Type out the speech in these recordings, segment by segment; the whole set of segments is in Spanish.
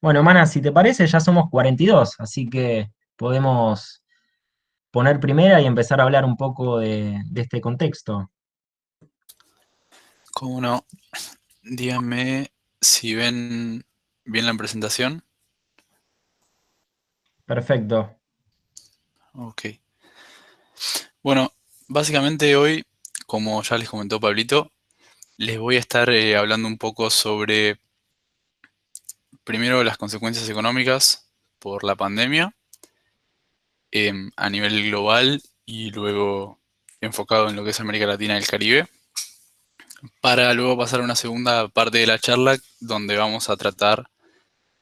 Bueno, Mana, si te parece, ya somos 42, así que podemos poner primera y empezar a hablar un poco de este contexto. ¿Cómo no? Díganme si ven bien la presentación. Perfecto. Ok. Bueno, básicamente hoy, como ya les comentó Pablito, les voy a estar hablando un poco sobre, primero, las consecuencias económicas por la pandemia a nivel global y luego enfocado en lo que es América Latina y el Caribe, para luego pasar a una segunda parte de la charla donde vamos a tratar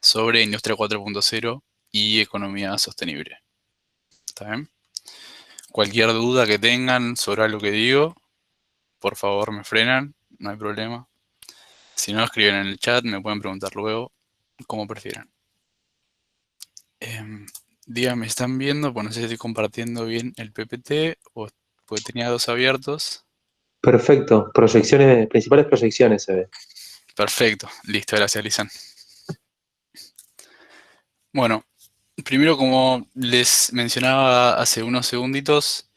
sobre Industria 4.0 y economía sostenible. ¿Está bien? Cualquier duda que tengan sobre lo que digo, por favor me frenan, no hay problema. Si no, escriben en el chat, me pueden preguntar luego, como prefieran. Em, Díganme, ¿están viendo? Pues no sé si estoy compartiendo bien el PPT o porque tenía dos abiertos. Perfecto. Proyecciones, principales proyecciones se ve. Perfecto, listo, gracias, Lisan. Bueno, primero, como les mencionaba hace unos segunditos,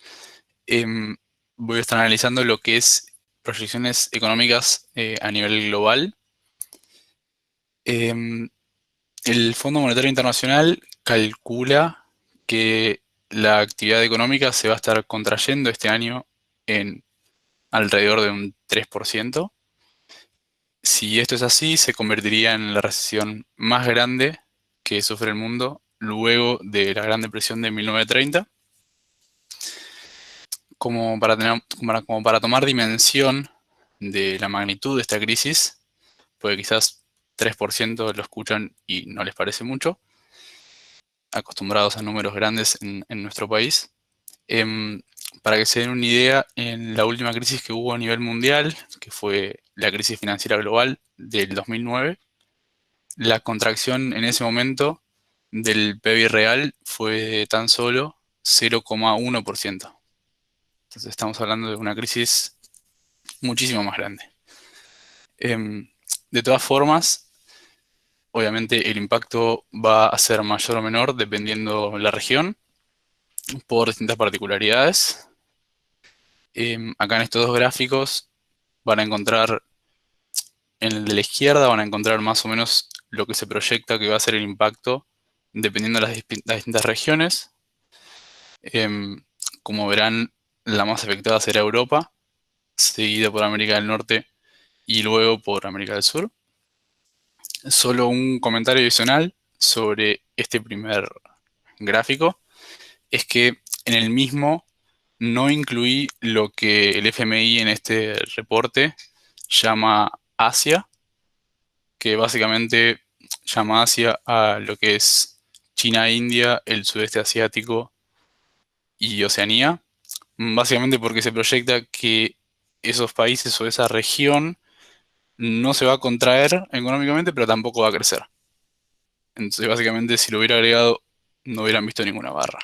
em, voy a estar analizando lo que es proyecciones económicas a nivel global. Em, El Fondo Monetario Internacional calcula que la actividad económica se va a estar contrayendo este año en alrededor de un 3%. Si esto es así, se convertiría en la recesión más grande que sufre el mundo luego de la Gran Depresión de 1930. Como para tomar dimensión de la magnitud de esta crisis, porque quizás 3% lo escuchan y no les parece mucho, acostumbrados a números grandes en nuestro país. Em, para que se den una idea, en la última crisis que hubo a nivel mundial, que fue la crisis financiera global del 2009, la contracción en ese momento del PBI real fue de tan solo 0,1%. Entonces estamos hablando de una crisis muchísimo más grande. Em, de todas formas, obviamente el impacto va a ser mayor o menor dependiendo la región por distintas particularidades. Acá en estos dos gráficos van a encontrar, en el de la izquierda van a encontrar más o menos lo que se proyecta que va a ser el impacto dependiendo de las distintas regiones. Em, Como verán, la más afectada será Europa, seguida por América del Norte y luego por América del Sur. Solo un comentario adicional sobre este primer gráfico es que en el mismo no incluí lo que el FMI en este reporte llama Asia, que básicamente llama Asia a lo que es China, India, el sudeste asiático y Oceanía, básicamente porque se proyecta que esos países o esa región no se va a contraer económicamente, pero tampoco va a crecer. Entonces, básicamente, si lo hubiera agregado, no hubieran visto ninguna barra.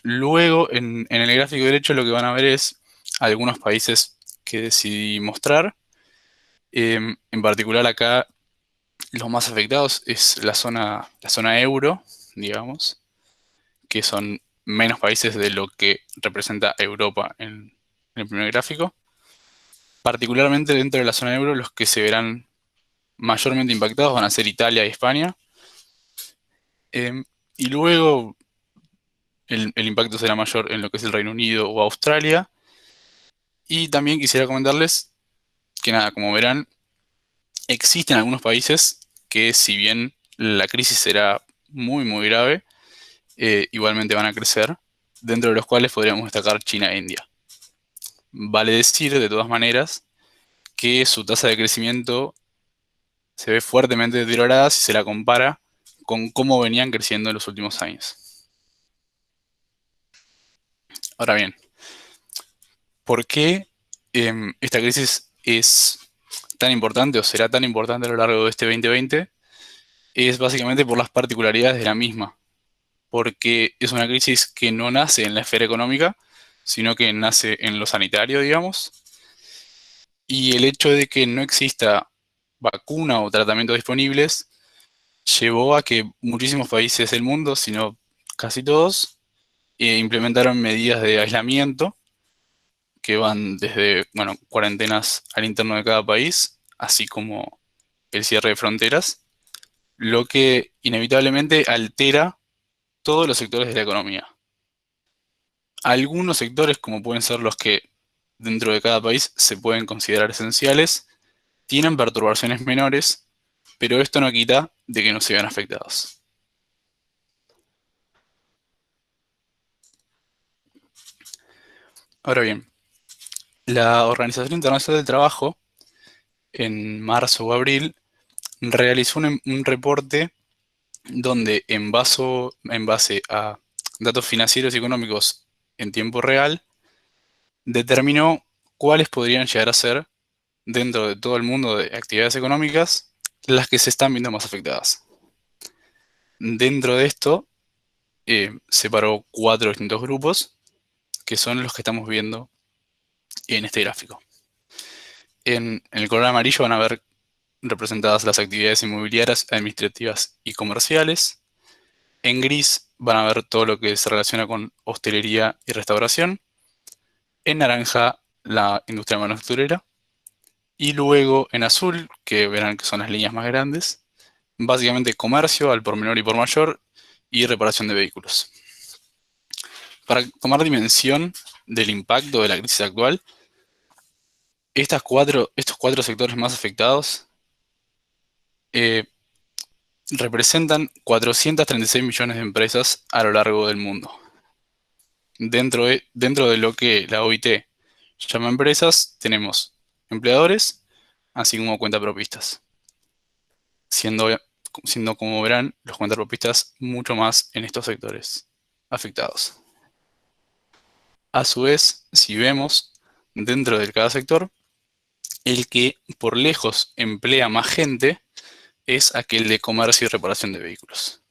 Luego, en el gráfico derecho, lo que van a ver es algunos países que decidí mostrar. En particular, acá los más afectados es la zona euro, digamos, que son menos países de lo que representa Europa en el primer gráfico. Particularmente dentro de la zona euro, los que se verán mayormente impactados van a ser Italia y España. Em, y luego el impacto será mayor en lo que es el Reino Unido o Australia. Y también quisiera comentarles que nada, como verán, existen algunos países que si bien la crisis será muy grave, igualmente van a crecer, dentro de los cuales podríamos destacar China e India. Vale decir, de todas maneras, que su tasa de crecimiento se ve fuertemente deteriorada si se la compara con cómo venían creciendo en los últimos años. Ahora bien, ¿por qué esta crisis es tan importante o será tan importante a lo largo de este 2020? Es básicamente por las particularidades de la misma, porque es una crisis que no nace en la esfera económica, sino que nace en lo sanitario, digamos, y el hecho de que no exista vacuna o tratamientos disponibles llevó a que muchísimos países del mundo, si no casi todos, implementaron medidas de aislamiento que van desde, bueno, cuarentenas al interno de cada país, así como el cierre de fronteras, lo que inevitablemente altera todos los sectores de la economía. Algunos sectores, como pueden ser los que dentro de cada país se pueden considerar esenciales, tienen perturbaciones menores, pero esto no quita de que no se vean afectados. Ahora bien, la Organización Internacional del Trabajo, en marzo o abril, realizó un reporte donde en base a datos financieros y económicos en tiempo real, determinó cuáles podrían llegar a ser, dentro de todo el mundo de actividades económicas, las que se están viendo más afectadas. Dentro de esto, separó 4 distintos grupos, que son los que estamos viendo en este gráfico. En el color amarillo van a ver representadas las actividades inmobiliarias, administrativas y comerciales. En gris van a ver todo lo que se relaciona con hostelería y restauración. En naranja, la industria manufacturera. Y luego en azul, que verán que son las líneas más grandes, básicamente comercio al por menor y por mayor y reparación de vehículos. Para tomar dimensión del impacto de la crisis actual, estos 4 sectores más afectados eh, representan 436 millones de empresas a lo largo del mundo. Dentro de lo que la OIT llama empresas, tenemos empleadores, así como cuentapropistas, siendo como verán los cuentapropistas mucho más en estos sectores afectados. A su vez, si vemos dentro de cada sector, el que por lejos emplea más gente es aquel de comercio y reparación de vehículos.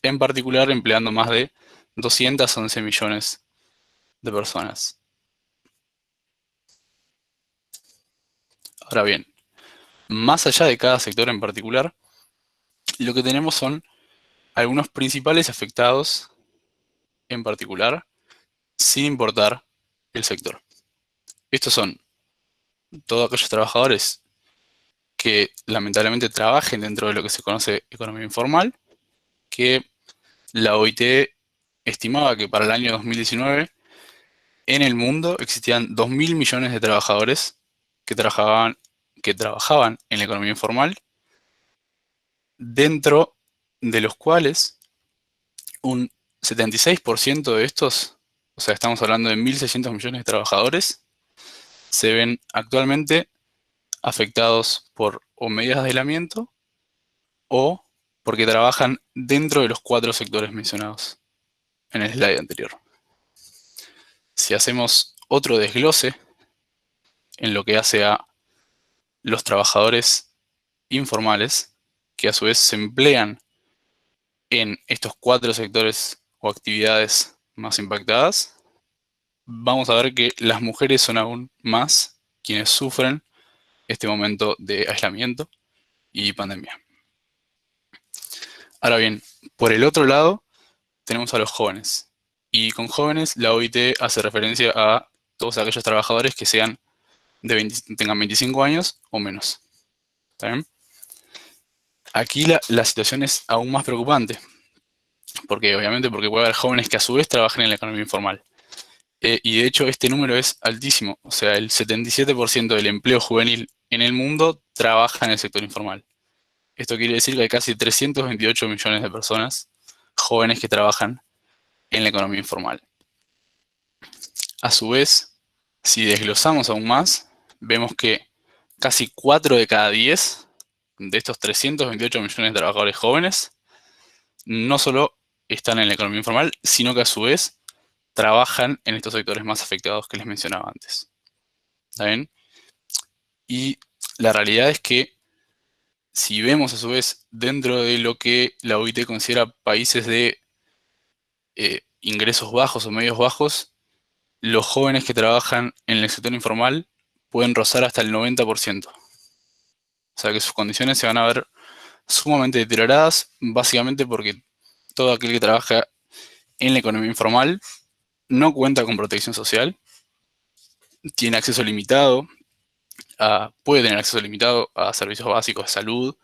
En particular, empleando más de 211 millones de personas. Ahora bien, más allá de cada sector en particular, lo que tenemos son algunos principales afectados en particular, sin importar el sector. Estos son todos aquellos trabajadores que lamentablemente trabajen dentro de lo que se conoce economía informal, que la OIT estimaba que para el año 2019 en el mundo existían 2.000 millones de trabajadores que trabajaban en la economía informal, dentro de los cuales un 76% de estos, o sea, estamos hablando de 1.600 millones de trabajadores, se ven actualmente afectados por o medidas de aislamiento o porque trabajan dentro de los 4 sectores mencionados en el slide anterior. Si hacemos otro desglose en lo que hace a los trabajadores informales, que a su vez se emplean en estos 4 sectores o actividades más impactadas, vamos a ver que las mujeres son aún más quienes sufren este momento de aislamiento y pandemia. Ahora bien, por el otro lado, tenemos a los jóvenes. Y con jóvenes, la OIT hace referencia a todos aquellos trabajadores que sean tengan 25 años o menos. ¿Está bien? Aquí la situación es aún más preocupante. Obviamente porque puede haber jóvenes que a su vez trabajen en la economía informal. Y de hecho este número es altísimo. O sea, el 77% del empleo juvenil en el mundo trabaja en el sector informal. Esto quiere decir que hay casi 328 millones de personas jóvenes que trabajan en la economía informal. A su vez, si desglosamos aún más, vemos que casi 4 de cada 10 de estos 328 millones de trabajadores jóvenes no solo están en la economía informal, sino que a su vez trabajan en estos sectores más afectados que les mencionaba antes. ¿Está bien? Y la realidad es que si vemos a su vez dentro de lo que la OIT considera países de ingresos bajos o medios bajos, los jóvenes que trabajan en el sector informal pueden rozar hasta el 90%. O sea que sus condiciones se van a ver sumamente deterioradas, básicamente porque todo aquel que trabaja en la economía informal no cuenta con protección social, tiene acceso limitado, puede tener acceso limitado a servicios básicos de salud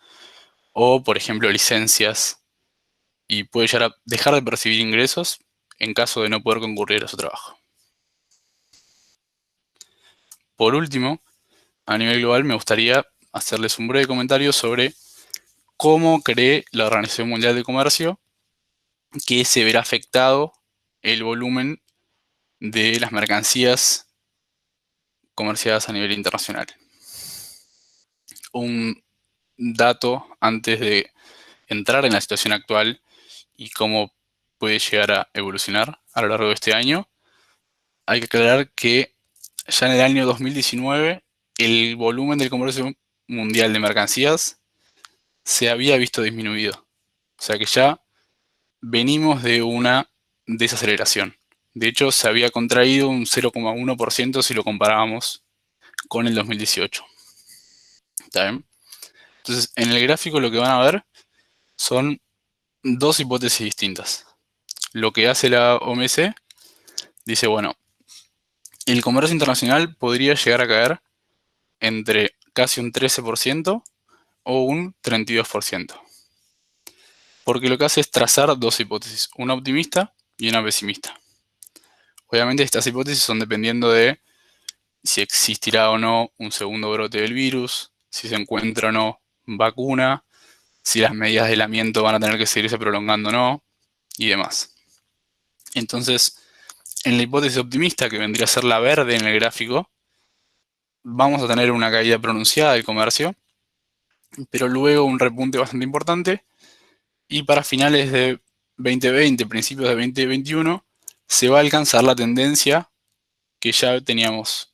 o, por ejemplo, licencias, y puede llegar a dejar de percibir ingresos en caso de no poder concurrir a su trabajo. Por último, a nivel global me gustaría hacerles un breve comentario sobre cómo cree la Organización Mundial de Comercio que se verá afectado el volumen de las mercancías comerciadas a nivel internacional. Un dato antes de entrar en la situación actual y cómo puede llegar a evolucionar a lo largo de este año. Hay que aclarar que ya en el año 2019 el volumen del comercio mundial de mercancías se había visto disminuido. O sea que ya venimos de una desaceleración. De hecho, se había contraído un 0,1% si lo comparábamos con el 2018. ¿Está bien? Entonces, en el gráfico lo que van a ver son dos hipótesis distintas. Lo que hace la OMC dice, bueno, el comercio internacional podría llegar a caer entre casi un 13% o un 32%. Porque lo que hace es trazar dos hipótesis, una optimista y una pesimista. Obviamente estas hipótesis son dependiendo de si existirá o no un segundo brote del virus, si se encuentra o no vacuna, si las medidas de aislamiento van a tener que seguirse prolongando o no, y demás. Entonces, en la hipótesis optimista, que vendría a ser la verde en el gráfico, vamos a tener una caída pronunciada del comercio, pero luego un repunte bastante importante, y para finales de 2020, principios de 2021, se va a alcanzar la tendencia que ya teníamos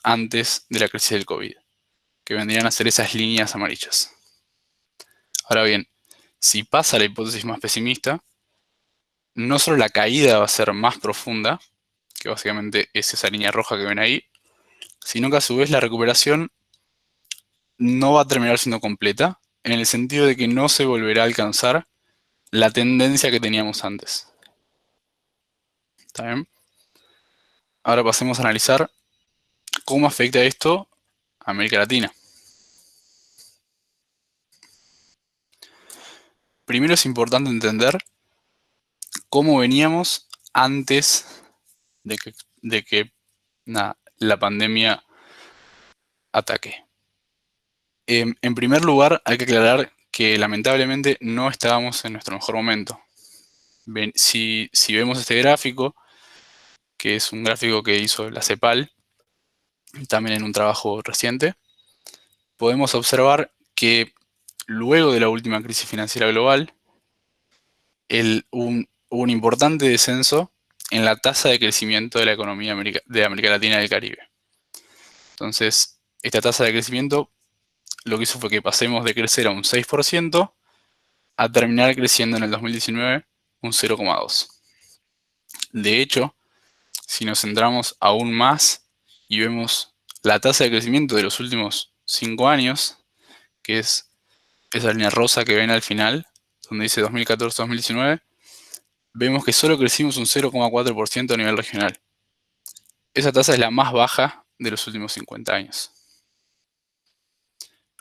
antes de la crisis del COVID, que vendrían a ser esas líneas amarillas. Ahora bien, si pasa la hipótesis más pesimista, no solo la caída va a ser más profunda, que básicamente es esa línea roja que ven ahí, sino que a su vez la recuperación no va a terminar siendo completa, en el sentido de que no se volverá a alcanzar la tendencia que teníamos antes. ¿Está bien? Ahora pasemos a analizar cómo afecta esto a América Latina. Primero es importante entender cómo veníamos antes de que la pandemia ataque. En primer lugar, hay que aclarar que lamentablemente no estábamos en nuestro mejor momento. Si vemos este gráfico, que es un gráfico que hizo la CEPAL, también en un trabajo reciente, podemos observar que luego de la última crisis financiera global, hubo un importante descenso en la tasa de crecimiento de la economía de América Latina y del Caribe. Entonces, esta tasa de crecimiento lo que hizo fue que pasemos de crecer a un 6% a terminar creciendo en el 2019 un 0,2%. De hecho, si nos centramos aún más y vemos la tasa de crecimiento de los últimos 5 años, que es esa línea rosa que ven al final, donde dice 2014-2019, vemos que solo crecimos un 0,4% a nivel regional. Esa tasa es la más baja de los últimos 50 años.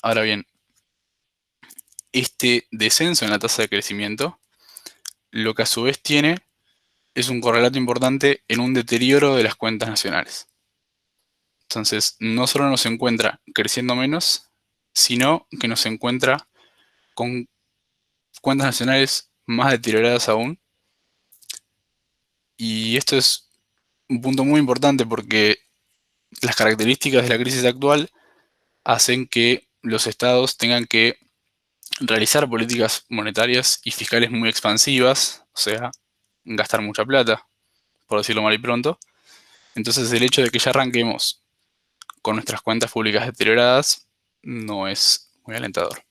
Ahora bien, este descenso en la tasa de crecimiento, lo que a su vez tiene es un correlato importante en un deterioro de las cuentas nacionales. Entonces, no solo nos encuentra creciendo menos, sino que nos encuentra con cuentas nacionales más deterioradas aún. Y esto es un punto muy importante porque las características de la crisis actual hacen que los estados tengan que realizar políticas monetarias y fiscales muy expansivas, o sea, gastar mucha plata, por decirlo mal y pronto. Entonces el hecho de que ya arranquemos con nuestras cuentas públicas deterioradas no es muy alentador.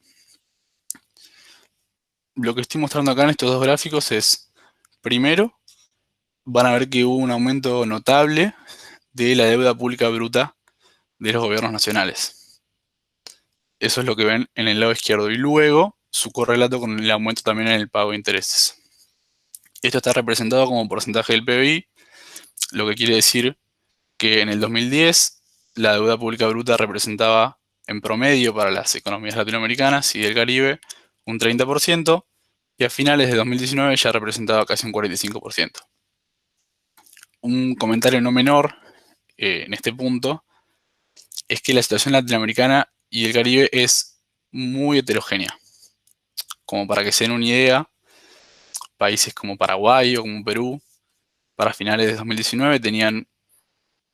Lo que estoy mostrando acá en estos dos gráficos es, primero, van a ver que hubo un aumento notable de la deuda pública bruta de los gobiernos nacionales. Eso es lo que ven en el lado izquierdo. Y luego su correlato con el aumento también en el pago de intereses. Esto está representado como porcentaje del PBI, lo que quiere decir que en el 2010 la deuda pública bruta representaba en promedio para las economías latinoamericanas y del Caribe un 30%, y a finales de 2019 ya representaba casi un 45%. Un comentario no menor en este punto es que la situación latinoamericana y el Caribe es muy heterogénea. Como para que se den una idea, países como Paraguay o como Perú, para finales de 2019 tenían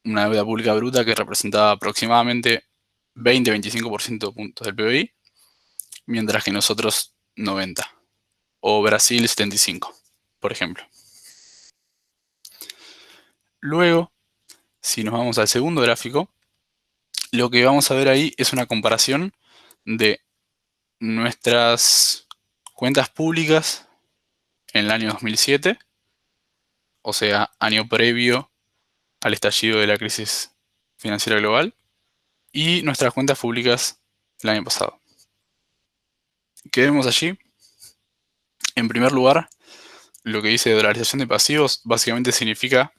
una deuda pública bruta que representaba aproximadamente 20-25% de puntos del PBI, mientras que nosotros 90%, o Brasil 75%, por ejemplo. Luego, si nos vamos al segundo gráfico, lo que vamos a ver ahí es una comparación de nuestras cuentas públicas en el año 2007, o sea, año previo al estallido de la crisis financiera global, y nuestras cuentas públicas el año pasado. ¿Qué vemos allí? En primer lugar, lo que dice dolarización de pasivos básicamente significa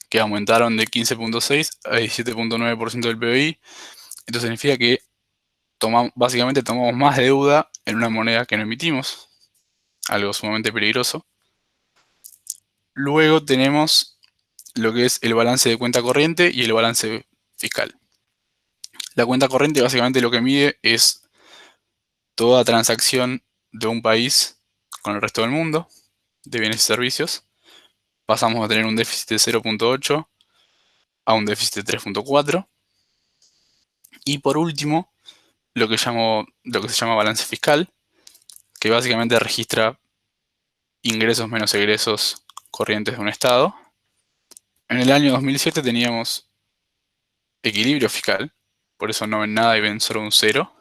que aumentaron de 15.6 a 17.9% del PBI. Esto significa que básicamente tomamos más deuda en una moneda que no emitimos, algo sumamente peligroso. Luego tenemos lo que es el balance de cuenta corriente y el balance fiscal. La cuenta corriente básicamente lo que mide es toda transacción de un país con el resto del mundo de bienes y servicios. Pasamos a tener un déficit de 0.8 a un déficit de 3.4. Y por último, lo que se llama balance fiscal, que básicamente registra ingresos menos egresos corrientes de un Estado. En el año 2007 teníamos equilibrio fiscal, por eso no ven nada y ven solo un 0.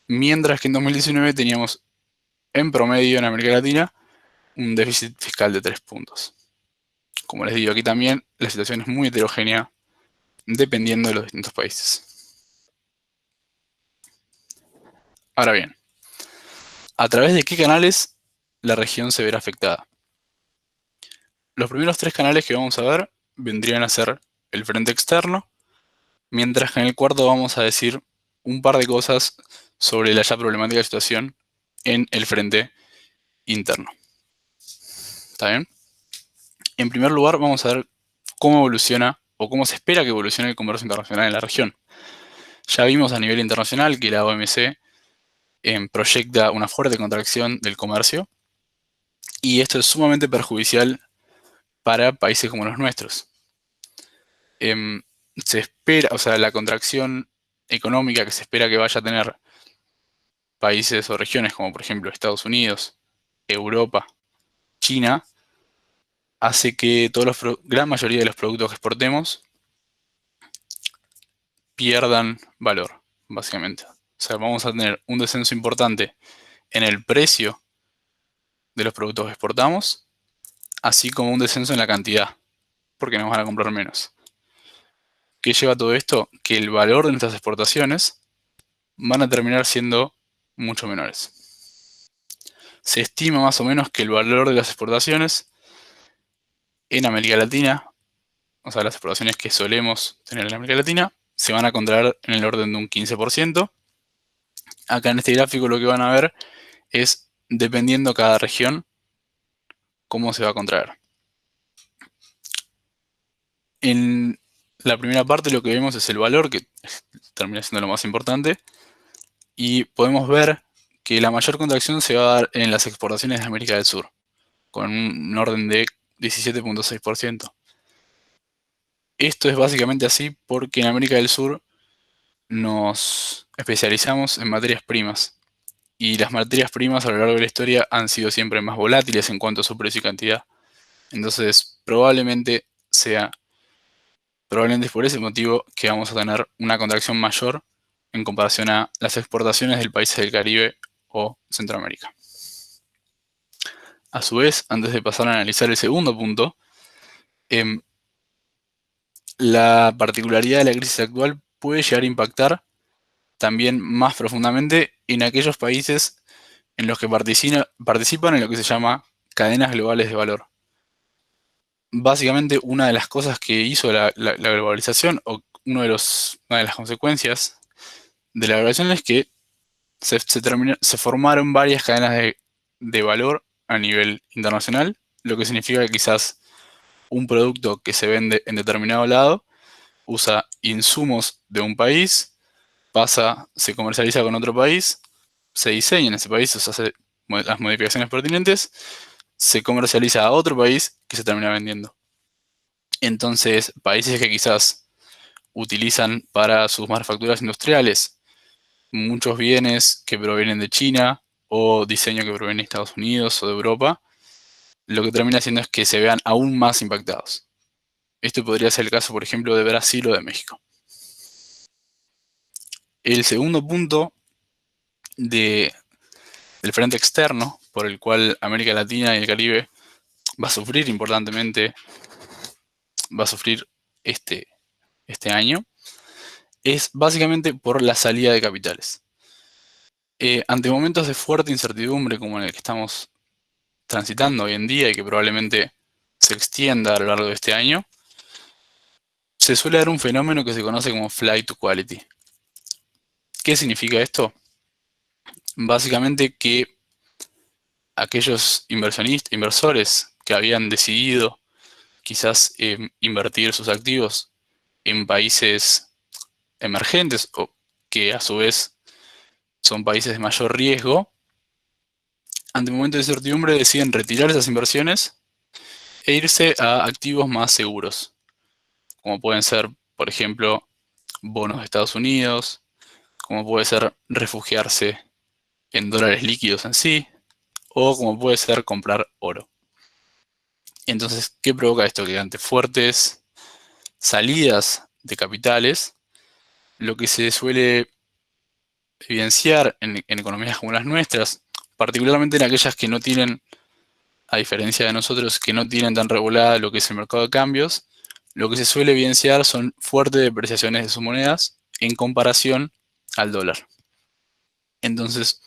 Mientras que en 2019 teníamos en promedio en América Latina un déficit fiscal de 3 puntos. Como les digo, aquí también la situación es muy heterogénea dependiendo de los distintos países. Ahora bien, ¿a través de qué canales la región se verá afectada? Los primeros 3 canales que vamos a ver vendrían a ser el frente externo, mientras que en el cuarto vamos a decir un par de cosas sobre la ya problemática situación en el frente interno. ¿Está bien? En primer lugar, vamos a ver cómo evoluciona o cómo se espera que evolucione el comercio internacional en la región. Ya vimos a nivel internacional que la OMC proyecta una fuerte contracción del comercio, y esto es sumamente perjudicial para países como los nuestros. Se espera, o sea, la contracción económica que se espera que vaya a tener países o regiones como por ejemplo Estados Unidos, Europa, China, hace que gran mayoría de los productos que exportemos pierdan valor, básicamente. O sea, vamos a tener un descenso importante en el precio de los productos que exportamos, así como un descenso en la cantidad, porque nos van a comprar menos. ¿Qué lleva todo esto? Que el valor de nuestras exportaciones van a terminar siendo mucho menores. Se estima más o menos que el valor de las exportaciones en América Latina, o sea, las exportaciones que solemos tener en América Latina, se van a contraer en el orden de un 15%. Acá en este gráfico lo que van a ver es, dependiendo cada región, cómo se va a contraer. En la primera parte lo que vemos es el valor, que termina siendo lo más importante, y podemos ver que la mayor contracción se va a dar en las exportaciones de América del Sur, con un orden de 17.6%. Esto es básicamente así porque en América del Sur nos especializamos en materias primas, y las materias primas a lo largo de la historia han sido siempre más volátiles en cuanto a su precio y cantidad. Entonces, probablemente es por ese motivo que vamos a tener una contracción mayor en comparación a las exportaciones del país del Caribe o Centroamérica. A su vez, antes de pasar a analizar el segundo punto, la particularidad de la crisis actual puede llegar a impactar también más profundamente en aquellos países en los que participan en lo que se llama cadenas globales de valor. Básicamente, una de las cosas que hizo la globalización, o una de las consecuencias de la globalización, es que se formaron varias cadenas de valor a nivel internacional, lo que significa que quizás un producto que se vende en determinado lado usa insumos de un país, se comercializa con otro país, se diseña en ese país, se hace las modificaciones pertinentes, se comercializa a otro país que se termina vendiendo. Entonces, países que quizás utilizan para sus manufacturas industriales muchos bienes que provienen de China o diseño que proviene de Estados Unidos o de Europa, lo que termina haciendo es que se vean aún más impactados. Esto podría ser el caso, por ejemplo, de Brasil o de México. El segundo punto del frente externo, por el cual América Latina y el Caribe va a sufrir importantemente, va a sufrir este año, es básicamente por la salida de capitales. Ante momentos de fuerte incertidumbre como en el que estamos transitando hoy en día y que probablemente se extienda a lo largo de este año, se suele dar un fenómeno que se conoce como flight to quality. ¿Qué significa esto? Básicamente que aquellos inversores que habían decidido quizás invertir sus activos en países emergentes o que a su vez son países de mayor riesgo, ante un momento de incertidumbre deciden retirar esas inversiones e irse a activos más seguros, como pueden ser, por ejemplo, bonos de Estados Unidos, como puede ser refugiarse en dólares líquidos en sí, o como puede ser comprar oro. Entonces, ¿qué provoca esto? Que ante fuertes salidas de capitales, lo que se suele evidenciar en economías como las nuestras, particularmente en aquellas que no tienen, a diferencia de nosotros, que no tienen tan regulada lo que es el mercado de cambios, lo que se suele evidenciar son fuertes depreciaciones de sus monedas en comparación al dólar. Entonces,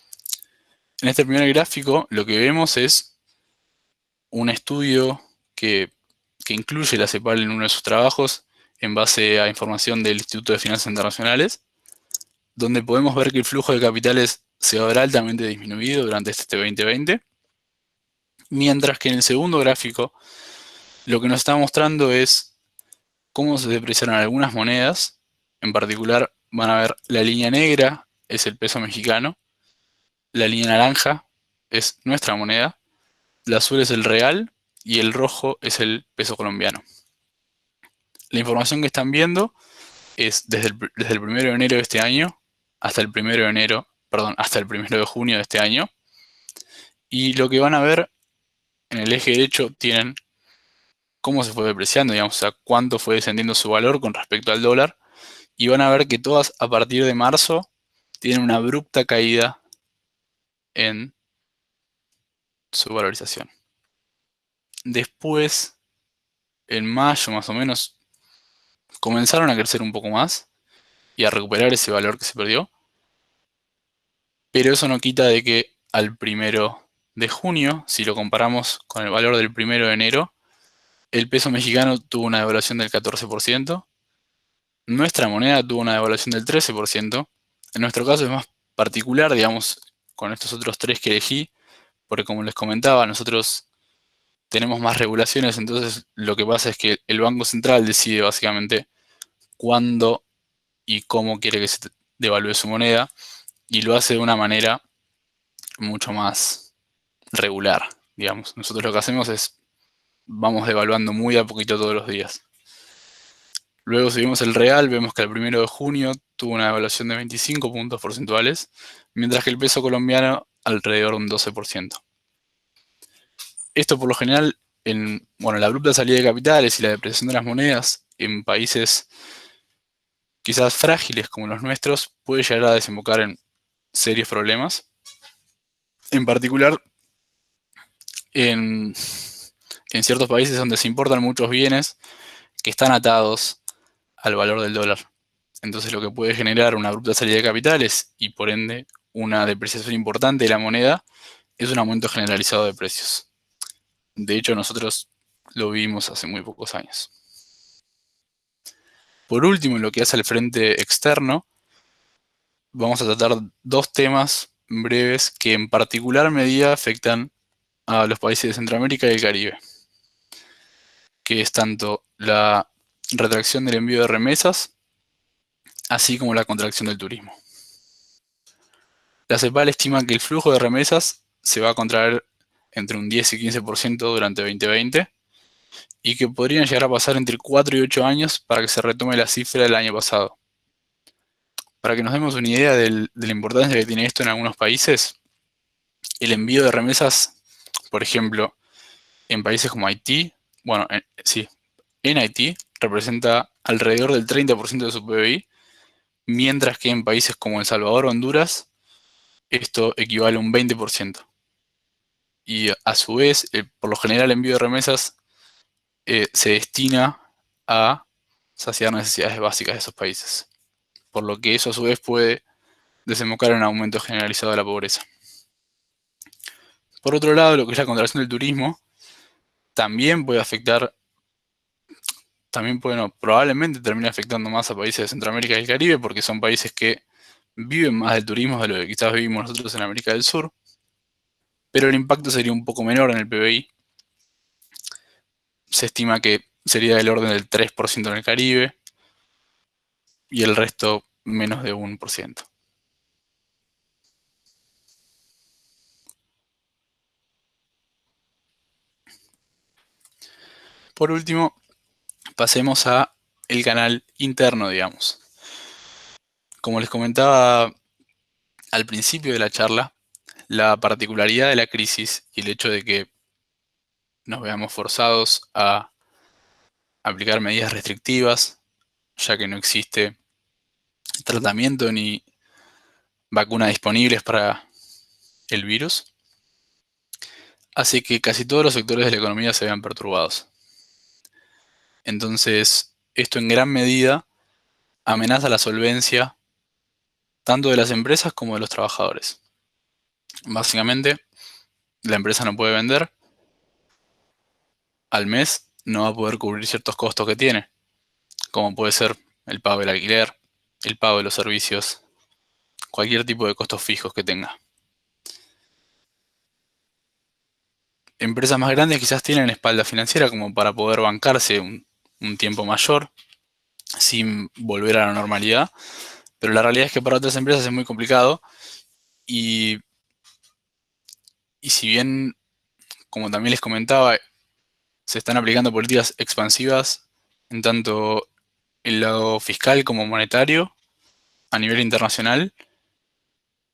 en este primer gráfico lo que vemos es un estudio que incluye la CEPAL en uno de sus trabajos en base a información del Instituto de Finanzas Internacionales, donde podemos ver que el flujo de capitales se va a ver altamente disminuido durante este 2020, mientras que en el segundo gráfico lo que nos está mostrando es cómo se depreciaron algunas monedas. En particular van a ver la línea negra es el peso mexicano, la línea naranja es nuestra moneda, la azul es el real y el rojo es el peso colombiano. La información que están viendo es desde el 1 de enero de este año hasta el 1 de enero, perdón, hasta el 1 de junio de este año. Y lo que van a ver en el eje derecho tienen cómo se fue depreciando, digamos, o sea, cuánto fue descendiendo su valor con respecto al dólar. Y van a ver que todas a partir de marzo tienen una abrupta caída en su valorización. Después, en mayo más o menos, comenzaron a crecer un poco más y a recuperar ese valor que se perdió. Pero eso no quita de que al 1 de junio, si lo comparamos con el valor del 1 de enero, el peso mexicano tuvo una devaluación del 14%, nuestra moneda tuvo una devaluación del 13%. En nuestro caso es más particular, digamos, con estos otros tres que elegí, porque como les comentaba, nosotros tenemos más regulaciones, entonces lo que pasa es que el Banco Central decide básicamente cuándo y cómo quiere que se devalúe su moneda, y lo hace de una manera mucho más regular, digamos. Nosotros lo que hacemos es, vamos devaluando muy a poquito todos los días. Luego, si vemos el real, vemos que el 1 de junio tuvo una devaluación de 25 puntos porcentuales, mientras que el peso colombiano alrededor de un 12%. Esto por lo general, la abrupta salida de capitales y la depreciación de las monedas en países quizás frágiles como los nuestros puede llegar a desembocar en serios problemas. En particular, en ciertos países donde se importan muchos bienes que están atados al valor del dólar. Entonces lo que puede generar una abrupta salida de capitales y por ende una depreciación importante de la moneda es un aumento generalizado de precios. De hecho, nosotros lo vimos hace muy pocos años. Por último, en lo que hace al frente externo, vamos a tratar dos temas breves que en particular medida afectan a los países de Centroamérica y el Caribe, que es tanto la retracción del envío de remesas, así como la contracción del turismo. La CEPAL estima que el flujo de remesas se va a contraer entre un 10 y 15% durante 2020 y que podrían llegar a pasar entre 4 y 8 años para que se retome la cifra del año pasado. Para que nos demos una idea de la importancia que tiene esto en algunos países, el envío de remesas, por ejemplo, en países como Haití, bueno, en Haití representa alrededor del 30% de su PBI, mientras que en países como El Salvador o Honduras, esto equivale a un 20%. Y a su vez, por lo general, el envío de remesas se destina a saciar necesidades básicas de esos países, por lo que eso a su vez puede desembocar en un aumento generalizado de la pobreza. Por otro lado, lo que es la contracción del turismo, también puede afectar, probablemente termine afectando más a países de Centroamérica y el Caribe, porque son países que viven más del turismo de lo que quizás vivimos nosotros en América del Sur, pero el impacto sería un poco menor en el PBI. Se estima que sería del orden del 3% en el Caribe y el resto menos de 1%. Por último, pasemos a el canal interno, digamos. Como les comentaba al principio de la charla, la particularidad de la crisis y el hecho de que nos veamos forzados a aplicar medidas restrictivas, ya que no existe tratamiento ni vacuna disponibles para el virus, hace que casi todos los sectores de la economía se vean perturbados. Entonces, esto en gran medida amenaza la solvencia tanto de las empresas como de los trabajadores. Básicamente, la empresa no puede vender, al mes no va a poder cubrir ciertos costos que tiene, como puede ser el pago del alquiler, el pago de los servicios, cualquier tipo de costos fijos que tenga. Empresas más grandes quizás tienen espalda financiera como para poder bancarse un tiempo mayor sin volver a la normalidad, pero la realidad es que para otras empresas es muy complicado y si bien, como también les comentaba, se están aplicando políticas expansivas en tanto el lado fiscal como monetario a nivel internacional,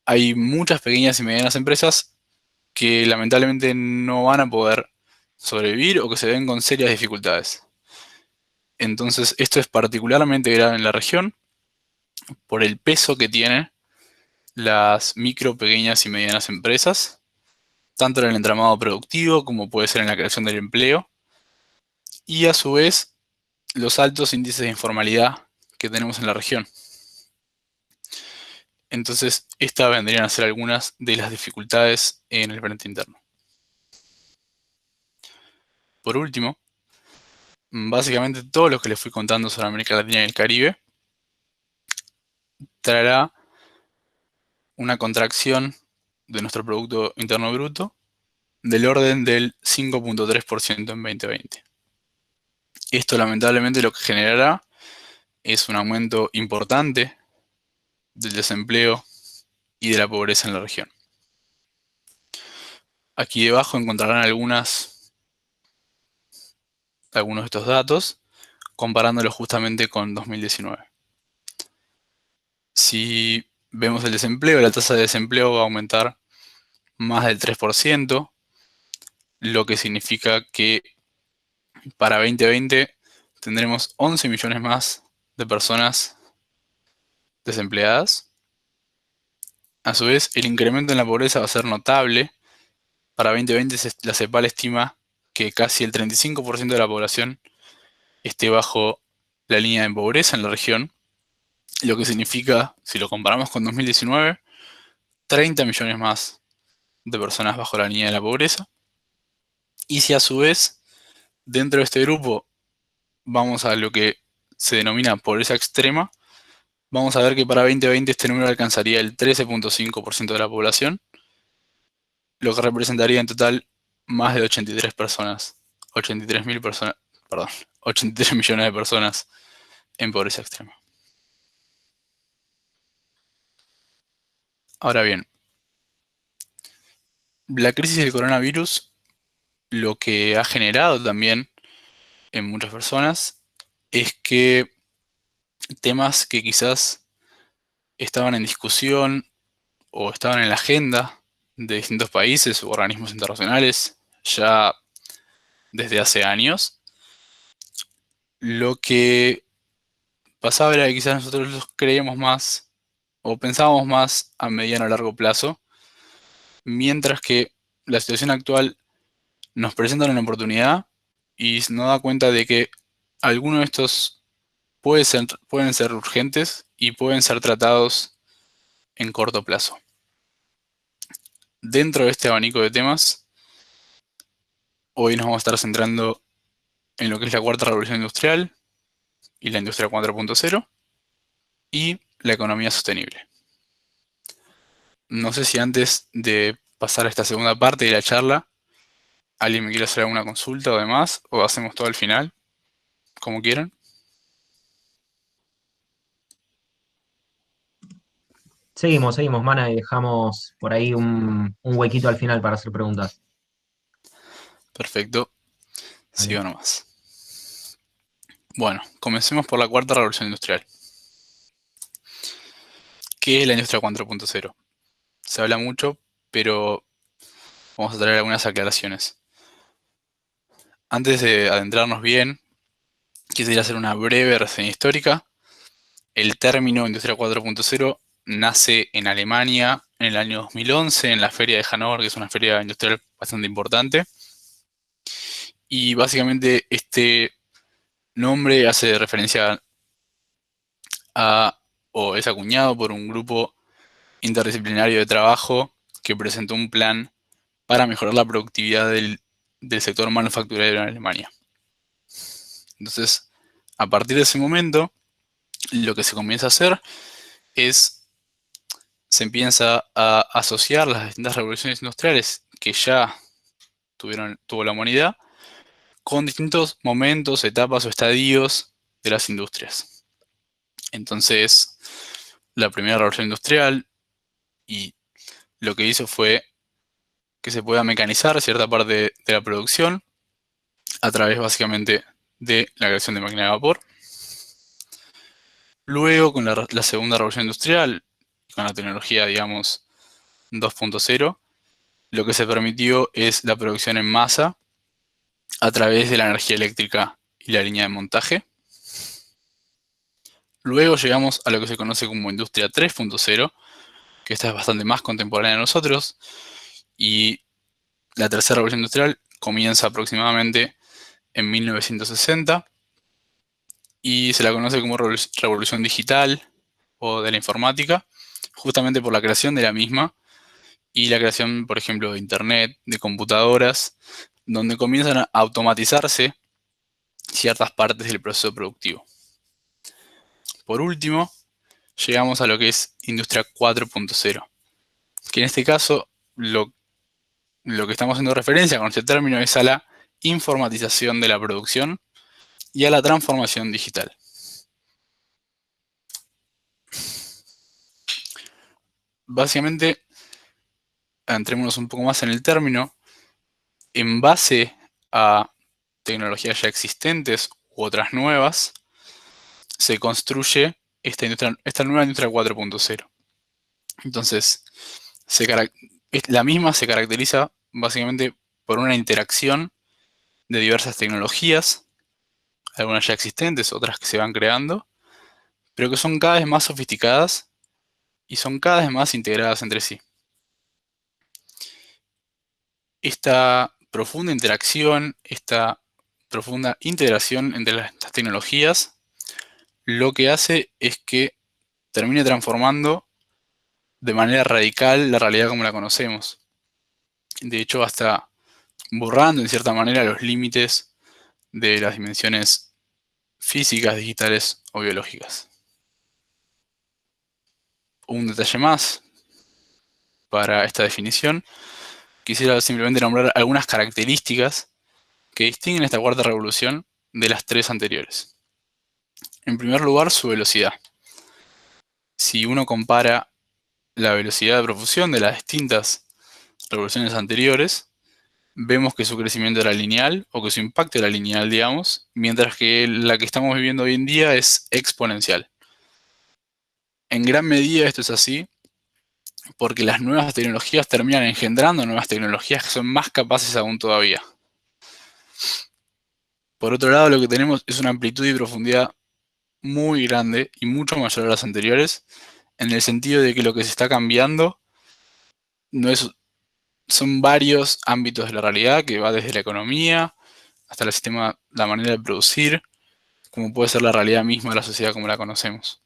hay muchas pequeñas y medianas empresas que lamentablemente no van a poder sobrevivir o que se ven con serias dificultades. Entonces esto es particularmente grave en la región por el peso que tienen las micro, pequeñas y medianas empresas, tanto en el entramado productivo como puede ser en la creación del empleo, y a su vez los altos índices de informalidad que tenemos en la región. Entonces, estas vendrían a ser algunas de las dificultades en el frente interno. Por último, básicamente todo lo que les fui contando sobre América Latina y el Caribe traerá una contracción de nuestro Producto Interno Bruto del orden del 5.3% en 2020. Esto lamentablemente lo que generará es un aumento importante del desempleo y de la pobreza en la región. Aquí debajo encontrarán algunos de estos datos, comparándolos justamente con 2019. Si vemos el desempleo, la tasa de desempleo va a aumentar más del 3%, lo que significa que para 2020 tendremos 11 millones más de personas desempleadas. A su vez, el incremento en la pobreza va a ser notable. Para 2020 la CEPAL estima que casi el 35% de la población esté bajo la línea de pobreza en la región lo que significa, si lo comparamos con 2019, 30 millones más de personas bajo la línea de la pobreza. Y si a su vez, dentro de este grupo, vamos a lo que se denomina pobreza extrema, vamos a ver que para 2020 este número alcanzaría el 13.5% de la población, lo que representaría en total más de 83 personas, 83.000 personas, perdón, 83 millones de personas en pobreza extrema. Ahora bien, la crisis del coronavirus lo que ha generado también en muchas personas es que temas que quizás estaban en discusión o estaban en la agenda de distintos países u organismos internacionales ya desde hace años, lo que pasaba era que quizás nosotros los creíamos más o pensábamos más a mediano o largo plazo, mientras que la situación actual nos presenta una oportunidad y nos da cuenta de que algunos de estos pueden ser urgentes y pueden ser tratados en corto plazo. Dentro de este abanico de temas, hoy nos vamos a estar centrando en lo que es la cuarta revolución industrial y la industria 4.0 y la economía sostenible. No sé si antes de pasar a esta segunda parte de la charla, alguien me quiere hacer alguna consulta o demás, o hacemos todo al final, como quieran. Seguimos, Mana, y dejamos por ahí un huequito al final para hacer preguntas. Perfecto, Vale. sigo nomás. Bueno, comencemos por la cuarta revolución industrial. ¿Qué es la industria 4.0? Se habla mucho, pero vamos a traer algunas aclaraciones. Antes de adentrarnos bien, quisiera hacer una breve reseña histórica. El término industria 4.0 nace en Alemania en el año 2011, en la feria de Hannover, que es una feria industrial bastante importante. Y básicamente este nombre hace referencia a, o es acuñado por un grupo interdisciplinario de trabajo que presentó un plan para mejorar la productividad del sector manufacturero en Alemania. Entonces, a partir de ese momento, lo que se comienza a hacer es, se empieza a asociar las distintas revoluciones industriales que ya tuvo la humanidad con distintos momentos, etapas o estadios de las industrias. Entonces, la primera revolución industrial y lo que hizo fue que se pueda mecanizar cierta parte de la producción a través básicamente de la creación de máquinas de vapor. Luego, con la segunda revolución industrial, con la tecnología, digamos, 2.0, lo que se permitió es la producción en masa a través de la energía eléctrica y la línea de montaje. Luego llegamos a lo que se conoce como industria 3.0, que esta es bastante más contemporánea de nosotros, y la tercera revolución industrial comienza aproximadamente en 1960 y se la conoce como revolución digital o de la informática, justamente por la creación de la misma y la creación, por ejemplo, de Internet, de computadoras, donde comienzan a automatizarse ciertas partes del proceso productivo. Por último, llegamos a lo que es Industria 4.0, que en este caso lo que estamos haciendo referencia con este término es a la informatización de la producción y a la transformación digital. Básicamente, entrémonos un poco más en el término, en base a tecnologías ya existentes u otras nuevas, se construye esta nueva industria 4.0. Entonces, la misma se caracteriza básicamente por una interacción de diversas tecnologías, algunas ya existentes, otras que se van creando, pero que son cada vez más sofisticadas y son cada vez más integradas entre sí. Esta profunda interacción, esta profunda integración entre estas tecnologías, lo que hace es que termine transformando de manera radical la realidad como la conocemos. De hecho, hasta borrando en cierta manera los límites de las dimensiones físicas, digitales o biológicas. Un detalle más para esta definición, quisiera simplemente nombrar algunas características que distinguen esta cuarta revolución de las tres anteriores. En primer lugar, su velocidad. Si uno compara la velocidad de profusión de las distintas revoluciones anteriores, vemos que su crecimiento era lineal, o que su impacto era lineal, digamos, mientras que la que estamos viviendo hoy en día es exponencial. En gran medida esto es así porque las nuevas tecnologías terminan engendrando nuevas tecnologías que son más capaces aún todavía. Por otro lado, lo que tenemos es una amplitud y profundidad muy grande y mucho mayor a las anteriores, en el sentido de que lo que se está cambiando no es, son varios ámbitos de la realidad, que va desde la economía hasta el sistema, la manera de producir, como puede ser la realidad misma de la sociedad como la conocemos.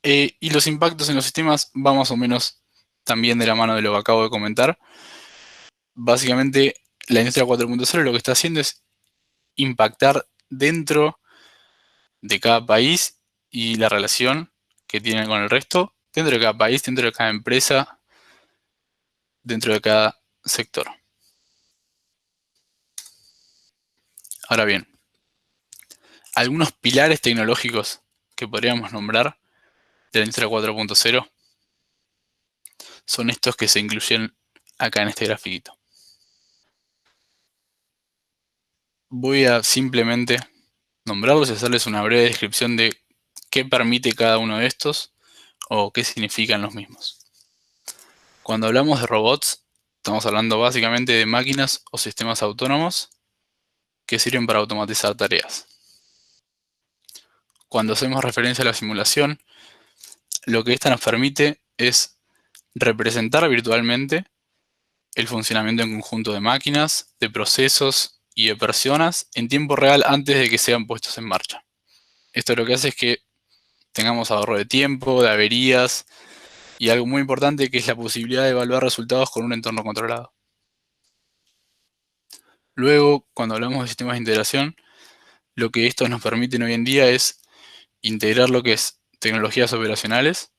Y los impactos en los sistemas van más o menos también de la mano de lo que acabo de comentar. Básicamente, la industria 4.0 lo que está haciendo es impactar dentro de cada país y la relación que tienen con el resto, dentro de cada país, dentro de cada empresa, dentro de cada sector. Ahora bien, algunos pilares tecnológicos que podríamos nombrar de la industria 4.0 son estos que se incluyen acá en este grafiquito. Voy a simplemente nombrarlos y hacerles una breve descripción de qué permite cada uno de estos o qué significan los mismos. Cuando hablamos de robots, estamos hablando básicamente de máquinas o sistemas autónomos que sirven para automatizar tareas. Cuando hacemos referencia a la simulación, lo que esta nos permite es representar virtualmente el funcionamiento en conjunto de máquinas, de procesos y de personas en tiempo real antes de que sean puestos en marcha. Esto lo que hace es que tengamos ahorro de tiempo, de averías y algo muy importante que es la posibilidad de evaluar resultados con un entorno controlado. Luego, cuando hablamos de sistemas de integración, lo que estos nos permiten hoy en día es integrar lo que es tecnologías operacionales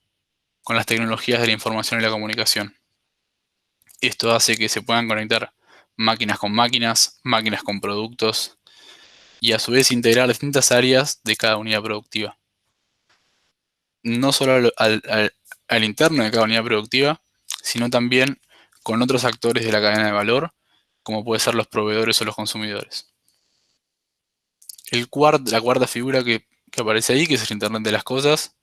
con las tecnologías de la información y la comunicación. Esto hace que se puedan conectar máquinas con máquinas, máquinas con productos, y a su vez integrar distintas áreas de cada unidad productiva. No solo al interno de cada unidad productiva, sino también con otros actores de la cadena de valor, como pueden ser los proveedores o los consumidores. La cuarta figura que aparece ahí, que es el Internet de las Cosas,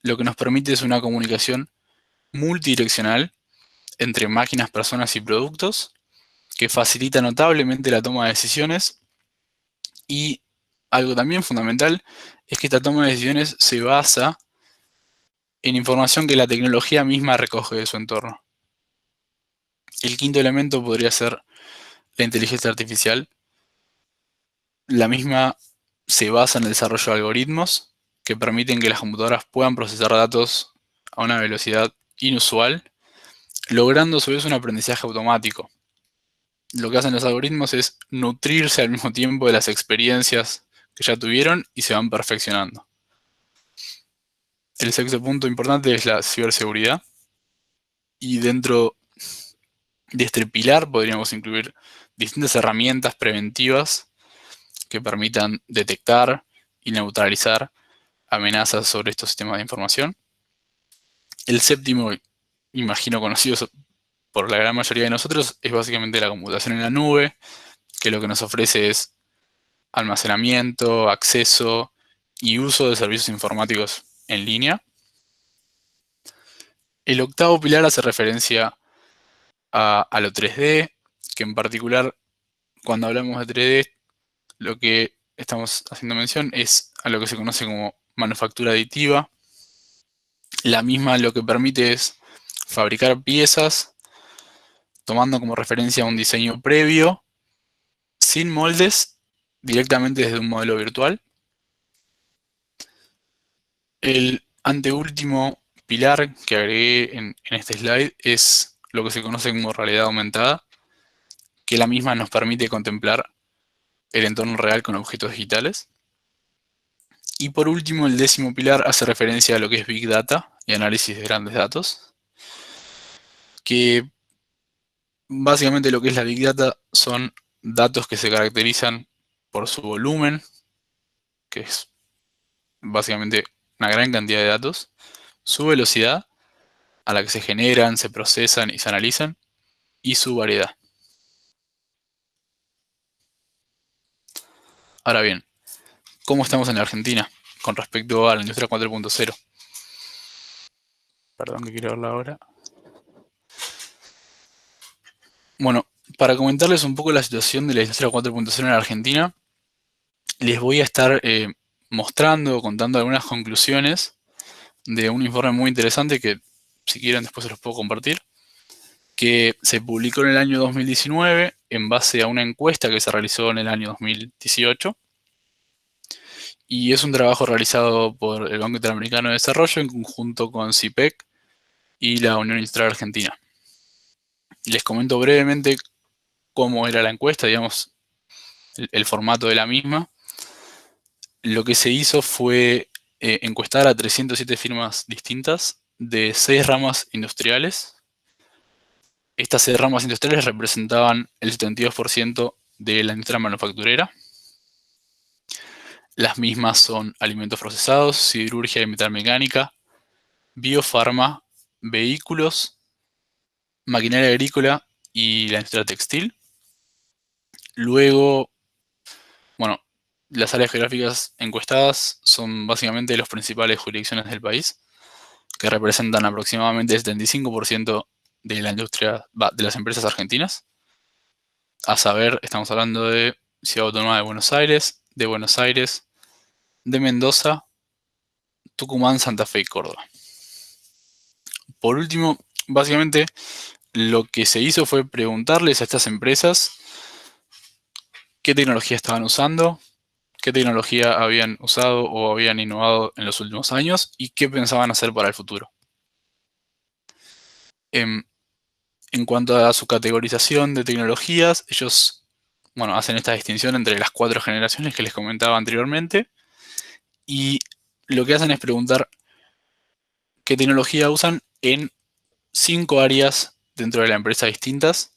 lo que nos permite es una comunicación multidireccional entre máquinas, personas y productos, que facilita notablemente la toma de decisiones. Y algo también fundamental es que esta toma de decisiones se basa en información que la tecnología misma recoge de su entorno. El quinto elemento podría ser la inteligencia artificial. La misma se basa en el desarrollo de algoritmos que permiten que las computadoras puedan procesar datos a una velocidad inusual, logrando a su vez un aprendizaje automático. Lo que hacen los algoritmos es nutrirse al mismo tiempo de las experiencias que ya tuvieron y se van perfeccionando. El sexto punto importante es la ciberseguridad. Y dentro de este pilar podríamos incluir distintas herramientas preventivas que permitan detectar y neutralizar amenazas sobre estos sistemas de información. El séptimo, imagino conocido por la gran mayoría de nosotros, es básicamente la computación en la nube, que lo que nos ofrece es almacenamiento, acceso y uso de servicios informáticos en línea. El octavo pilar hace referencia a lo 3D, que en particular cuando hablamos de 3D, lo que estamos haciendo mención es a lo que se conoce como manufactura aditiva. La misma lo que permite es fabricar piezas tomando como referencia un diseño previo, sin moldes, directamente desde un modelo virtual. El anteúltimo pilar que agregué en este slide es lo que se conoce como realidad aumentada, que la misma nos permite contemplar el entorno real con objetos digitales. Y por último, el 10º pilar hace referencia a lo que es Big Data y análisis de grandes datos, que básicamente lo que es la Big Data son datos que se caracterizan por su volumen, que es básicamente una gran cantidad de datos, su velocidad a la que se generan, se procesan y se analizan, y su variedad. Ahora bien, ¿cómo estamos en la Argentina con respecto a la industria 4.0? Perdón que quiero verla ahora. Bueno, para comentarles un poco la situación de la industria 4.0 en la Argentina, les voy a estar mostrando o contando algunas conclusiones de un informe muy interesante que, si quieren, después se los puedo compartir, que se publicó en el año 2019 en base a una encuesta que se realizó en el año 2018. Y es un trabajo realizado por el Banco Interamericano de Desarrollo en conjunto con CIPEC y la Unión Industrial Argentina. Les comento brevemente cómo era la encuesta, digamos, el formato de la misma. Lo que se hizo fue encuestar a 307 firmas distintas de 6 ramas industriales. Estas 6 ramas industriales representaban el 72% de la industria manufacturera. Las mismas son alimentos procesados, siderurgia y metalmecánica, biofarma, vehículos, maquinaria agrícola y la industria textil. Luego, bueno, las áreas geográficas encuestadas son básicamente las principales jurisdicciones del país, que representan aproximadamente el 75% de la industria, de las empresas argentinas. A saber, estamos hablando de Ciudad Autónoma de Buenos Aires, de Mendoza, Tucumán, Santa Fe y Córdoba. Por último, básicamente lo que se hizo fue preguntarles a estas empresas qué tecnología estaban usando, qué tecnología habían usado o habían innovado en los últimos años y qué pensaban hacer para el futuro. En cuanto a su categorización de tecnologías, ellos, bueno, hacen esta distinción entre las 4 generaciones que les comentaba anteriormente, y lo que hacen es preguntar qué tecnología usan en 5 áreas dentro de la empresa distintas,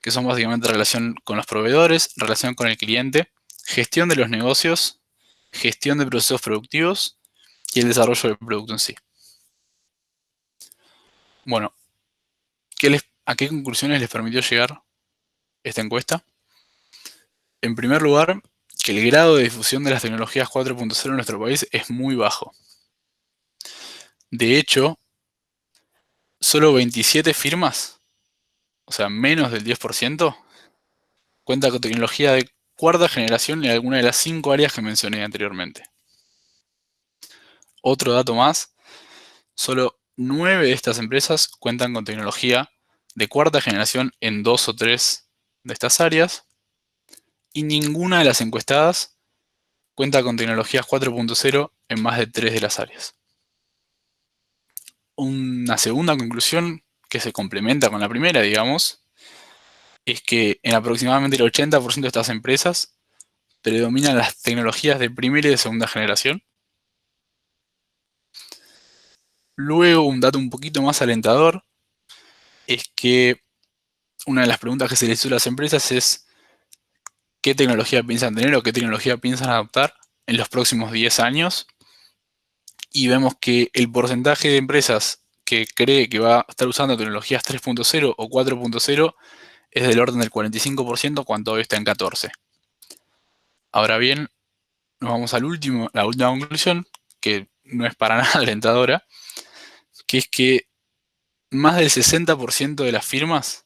que son básicamente relación con los proveedores, relación con el cliente, gestión de los negocios, gestión de procesos productivos y el desarrollo del producto en sí. Bueno, ¿a qué conclusiones les permitió llegar esta encuesta? En primer lugar, que el grado de difusión de las tecnologías 4.0 en nuestro país es muy bajo. De hecho, solo 27 firmas, o sea, menos del 10%, cuenta con tecnología de 4ª generación en alguna de las 5 áreas que mencioné anteriormente. Otro dato más, solo 9 de estas empresas cuentan con tecnología de 4ª generación en 2 o 3 de estas áreas, y ninguna de las encuestadas cuenta con tecnologías 4.0 en más de 3 de las áreas. Una segunda conclusión que se complementa con la primera, digamos, es que en aproximadamente el 80% de estas empresas predominan las tecnologías de primera y de segunda generación. Luego, un dato un poquito más alentador es que una de las preguntas que se les hizo a las empresas es qué tecnología piensan tener o qué tecnología piensan adoptar en los próximos 10 años. Y vemos que el porcentaje de empresas que cree que va a estar usando tecnologías 3.0 o 4.0 es del orden del 45%, cuando hoy está en 14%. Ahora bien, nos vamos la última conclusión, que no es para nada alentadora, que es que más del 60% de las firmas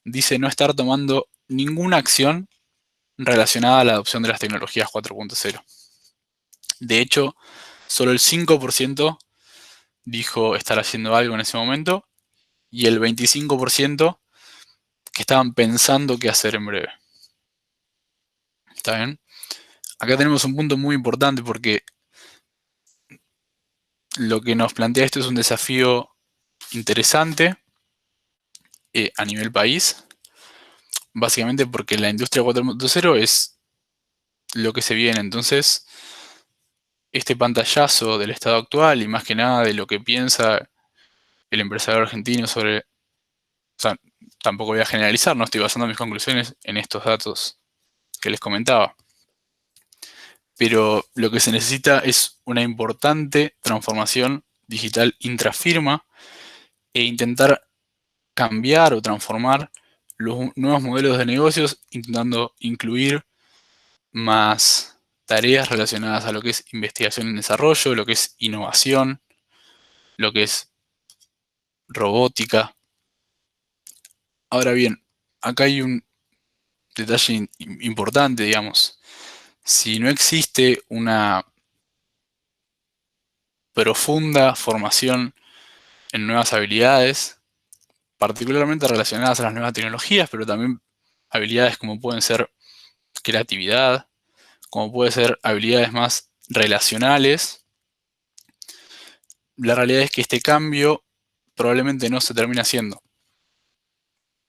dice no estar tomando ninguna acción relacionada a la adopción de las tecnologías 4.0. De hecho, solo el 5% dijo estar haciendo algo en ese momento, y el 25% que estaban pensando qué hacer en breve. ¿Está bien? Acá tenemos un punto muy importante, porque lo que nos plantea esto es un desafío interesante a nivel país, básicamente porque la industria 4.0 es lo que se viene. Entonces, este pantallazo del estado actual y más que nada de lo que piensa el empresario argentino sobre, o sea, tampoco voy a generalizar, no estoy basando mis conclusiones en estos datos que les comentaba. Pero lo que se necesita es una importante transformación digital intrafirma e intentar cambiar o transformar los nuevos modelos de negocios, intentando incluir más tareas relacionadas a lo que es investigación y desarrollo, lo que es innovación, lo que es robótica. Ahora bien, acá hay un detalle importante, digamos. Si no existe una profunda formación en nuevas habilidades, particularmente relacionadas a las nuevas tecnologías, pero también habilidades como pueden ser creatividad, como pueden ser habilidades más relacionales, la realidad es que este cambio probablemente no se termine haciendo.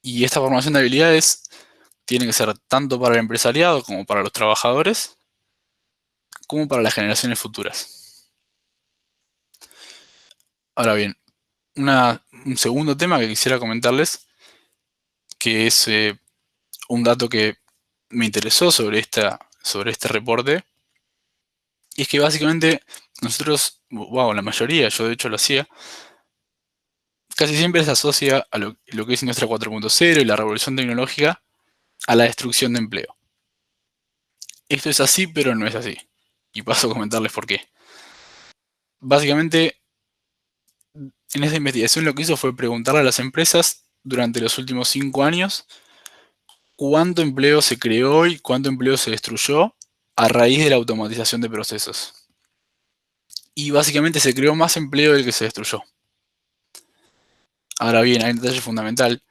Y esta formación de habilidades tiene que ser tanto para el empresariado como para los trabajadores, como para las generaciones futuras. Ahora bien, un segundo tema que quisiera comentarles, que es un dato que me interesó sobre este reporte, y es que básicamente nosotros, wow, la mayoría, yo de hecho lo hacía, casi siempre se asocia a lo que es Industria 4.0 y la revolución tecnológica a la destrucción de empleo. Esto es así, pero no es así. Y paso a comentarles por qué. Básicamente, en esta investigación lo que hizo fue preguntarle a las empresas durante los últimos 5 años cuánto empleo se creó y cuánto empleo se destruyó a raíz de la automatización de procesos. Y básicamente se creó más empleo del que se destruyó. Ahora bien, hay un detalle fundamental,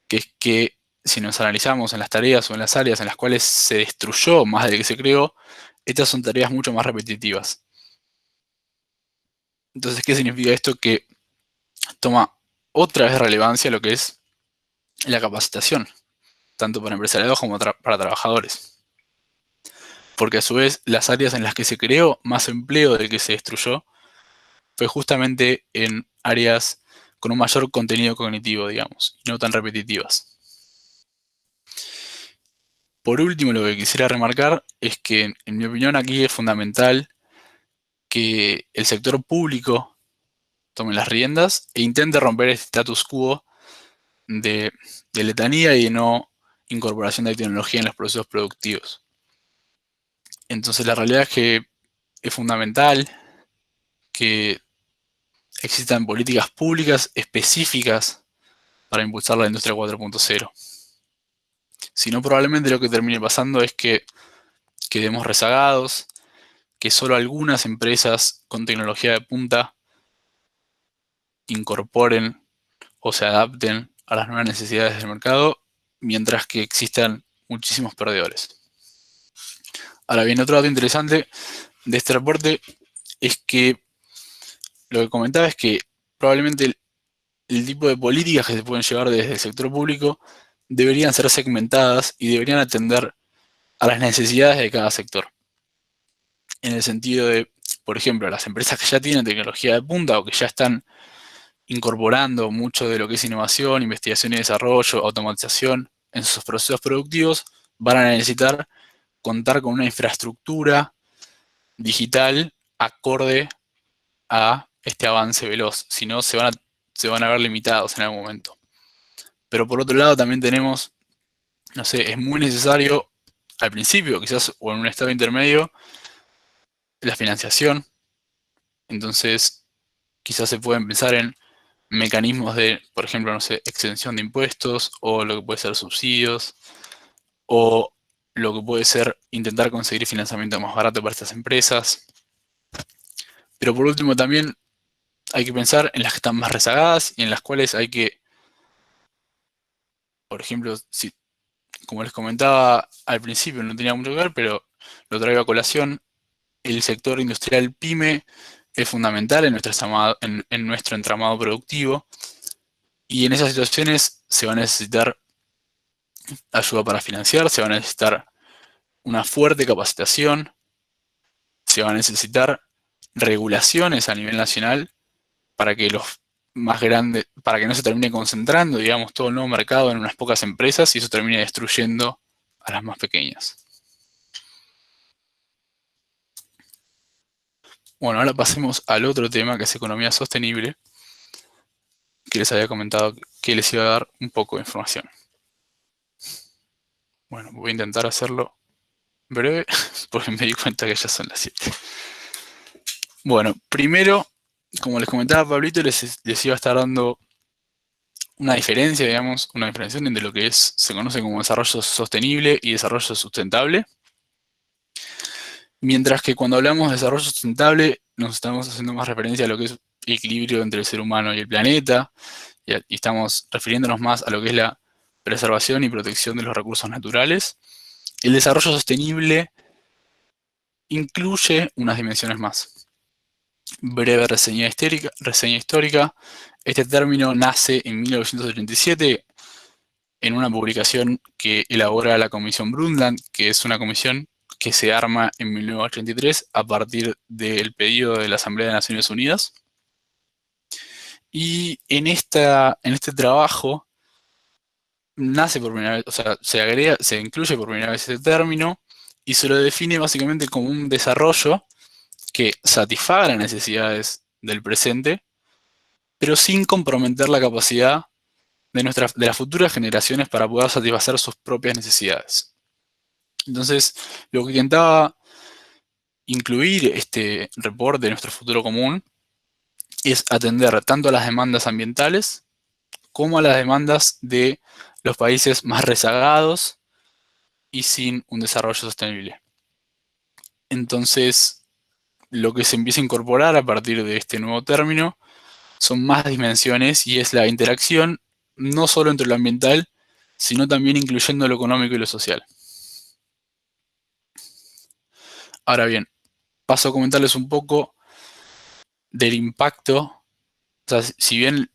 que es que si nos analizamos en las tareas o en las áreas en las cuales se destruyó más del que se creó, estas son tareas mucho más repetitivas. Entonces, ¿qué significa esto? Que toma otra vez relevancia lo que es la capacitación, tanto para empresarios como para trabajadores. Porque a su vez, las áreas en las que se creó más empleo del que se destruyó fue justamente en áreas con un mayor contenido cognitivo, digamos, y no tan repetitivas. Por último, lo que quisiera remarcar es que, en mi opinión, aquí es fundamental que el sector público tome las riendas e intente romper este status quo de letanía y de no incorporación de tecnología en los procesos productivos. Entonces, la realidad es que es fundamental que existan políticas públicas específicas para impulsar la industria 4.0. Si no, probablemente lo que termine pasando es que quedemos rezagados, que solo algunas empresas con tecnología de punta incorporen o se adapten a las nuevas necesidades del mercado, mientras que existan muchísimos perdedores. Ahora bien, otro dato interesante de este reporte es que lo que comentaba es que probablemente el tipo de políticas que se pueden llevar desde el sector público deberían ser segmentadas y deberían atender a las necesidades de cada sector. En el sentido de, por ejemplo, las empresas que ya tienen tecnología de punta o que ya están incorporando mucho de lo que es innovación, investigación y desarrollo, automatización en sus procesos productivos, van a necesitar contar con una infraestructura digital acorde a este avance veloz, si no se van a ver limitados en algún momento. Pero por otro lado también tenemos, no sé, es muy necesario al principio, quizás, o en un estado intermedio, la financiación. Entonces, quizás se pueden pensar en mecanismos de, por ejemplo, no sé, exención de impuestos, o lo que puede ser subsidios, o lo que puede ser intentar conseguir financiamiento más barato para estas empresas. Pero por último también hay que pensar en las que están más rezagadas y en las cuales hay que, por ejemplo, si, como les comentaba al principio, no tenía mucho que ver, pero lo traigo a colación, el sector industrial PYME es fundamental en nuestro entramado productivo, y en esas situaciones se va a necesitar ayuda para financiar, se va a necesitar una fuerte capacitación, se va a necesitar regulaciones a nivel nacional para que los más grandes, para que no se termine concentrando, digamos, todo el nuevo mercado en unas pocas empresas y eso termine destruyendo a las más pequeñas. Bueno, ahora pasemos al otro tema, que es economía sostenible, que les había comentado que les iba a dar un poco de información. Bueno, voy a intentar hacerlo breve, porque me di cuenta que ya son las 7. Bueno, primero, como les comentaba Pablito, les iba a estar dando una diferencia, digamos, una diferenciación entre lo que se conoce como desarrollo sostenible y desarrollo sustentable. Mientras que cuando hablamos de desarrollo sustentable, nos estamos haciendo más referencia a lo que es equilibrio entre el ser humano y el planeta, y estamos refiriéndonos más a lo que es la preservación y protección de los recursos naturales. El desarrollo sostenible incluye unas dimensiones más. Breve reseña histórica. Este término nace en 1987 en una publicación que elabora la Comisión Brundtland, que es una comisión que se arma en 1983 a partir del pedido de la Asamblea de Naciones Unidas. Y en este trabajo nace por primera vez, o sea, se incluye por primera vez este término y se lo define básicamente como un desarrollo que satisfaga las necesidades del presente, pero sin comprometer la capacidad de las futuras generaciones para poder satisfacer sus propias necesidades. Entonces, lo que intentaba incluir este reporte de nuestro futuro común es atender tanto a las demandas ambientales como a las demandas de los países más rezagados y sin un desarrollo sostenible. Entonces, lo que se empieza a incorporar a partir de este nuevo término son más dimensiones y es la interacción no solo entre lo ambiental, sino también incluyendo lo económico y lo social. Ahora bien, paso a comentarles un poco del impacto. O sea, si bien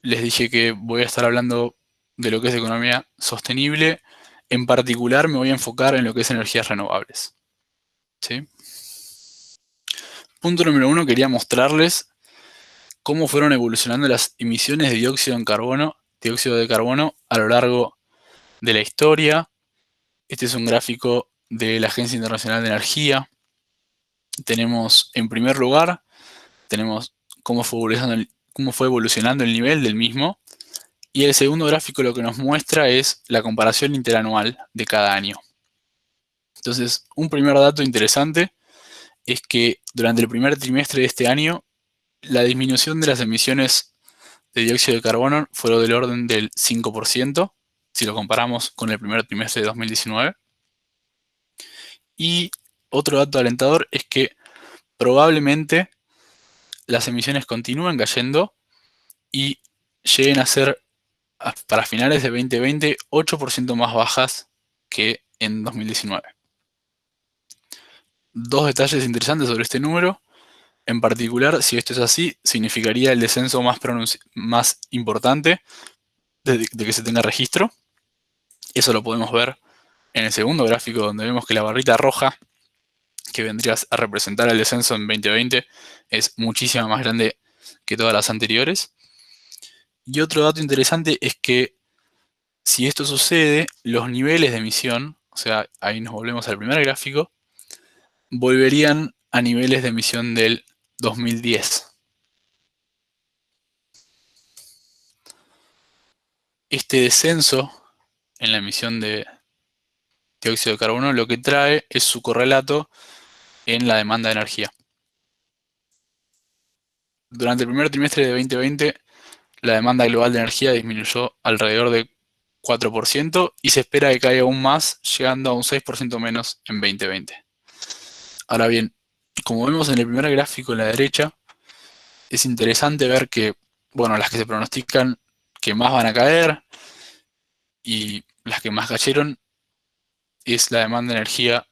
les dije que voy a estar hablando de lo que es economía sostenible, en particular me voy a enfocar en lo que es energías renovables. ¿Sí? Punto número 1, quería mostrarles cómo fueron evolucionando las emisiones de dióxido de carbono a lo largo de la historia. Este es un gráfico de la Agencia Internacional de Energía. Tenemos, en primer lugar, tenemos cómo fue evolucionando el nivel del mismo. Y el segundo gráfico lo que nos muestra es la comparación interanual de cada año. Entonces, un primer dato interesante es que durante el primer trimestre de este año, la disminución de las emisiones de dióxido de carbono fue del orden del 5%, si lo comparamos con el primer trimestre de 2019. Y otro dato alentador es que probablemente las emisiones continúen cayendo y lleguen a ser, para finales de 2020, 8% más bajas que en 2019. Dos detalles interesantes sobre este número. En particular, si esto es así, significaría el descenso más importante de que se tenga registro. Eso lo podemos ver en el segundo gráfico, donde vemos que la barrita roja, que vendría a representar el descenso en 2020, es muchísimo más grande que todas las anteriores. Y otro dato interesante es que si esto sucede, los niveles de emisión, o sea, ahí nos volvemos al primer gráfico, volverían a niveles de emisión del 2010. Este descenso en la emisión de dióxido de carbono lo que trae es su correlato en la demanda de energía. Durante el primer trimestre de 2020, la demanda global de energía disminuyó alrededor de 4% y se espera que caiga aún más, llegando a un 6% menos en 2020. Ahora bien, como vemos en el primer gráfico en la derecha, es interesante ver que, bueno, las que se pronostican que más van a caer y las que más cayeron es la demanda de energía.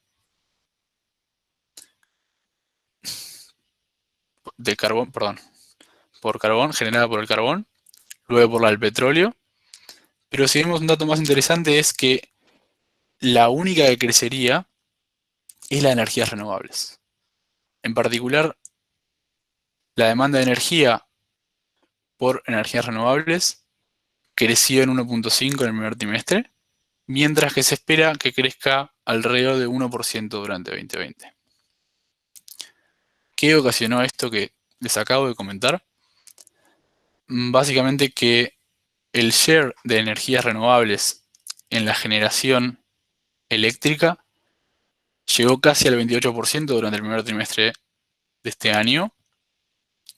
de carbón, perdón, por carbón, generada por el carbón, luego por la del petróleo. Pero si vemos un dato más interesante es que la única que crecería es la de energías renovables. En particular, la demanda de energía por energías renovables creció en 1.5 en el primer trimestre, mientras que se espera que crezca alrededor de 1% durante 2020. ¿Qué ocasionó esto que les acabo de comentar? Básicamente que el share de energías renovables en la generación eléctrica llegó casi al 28% durante el primer trimestre de este año.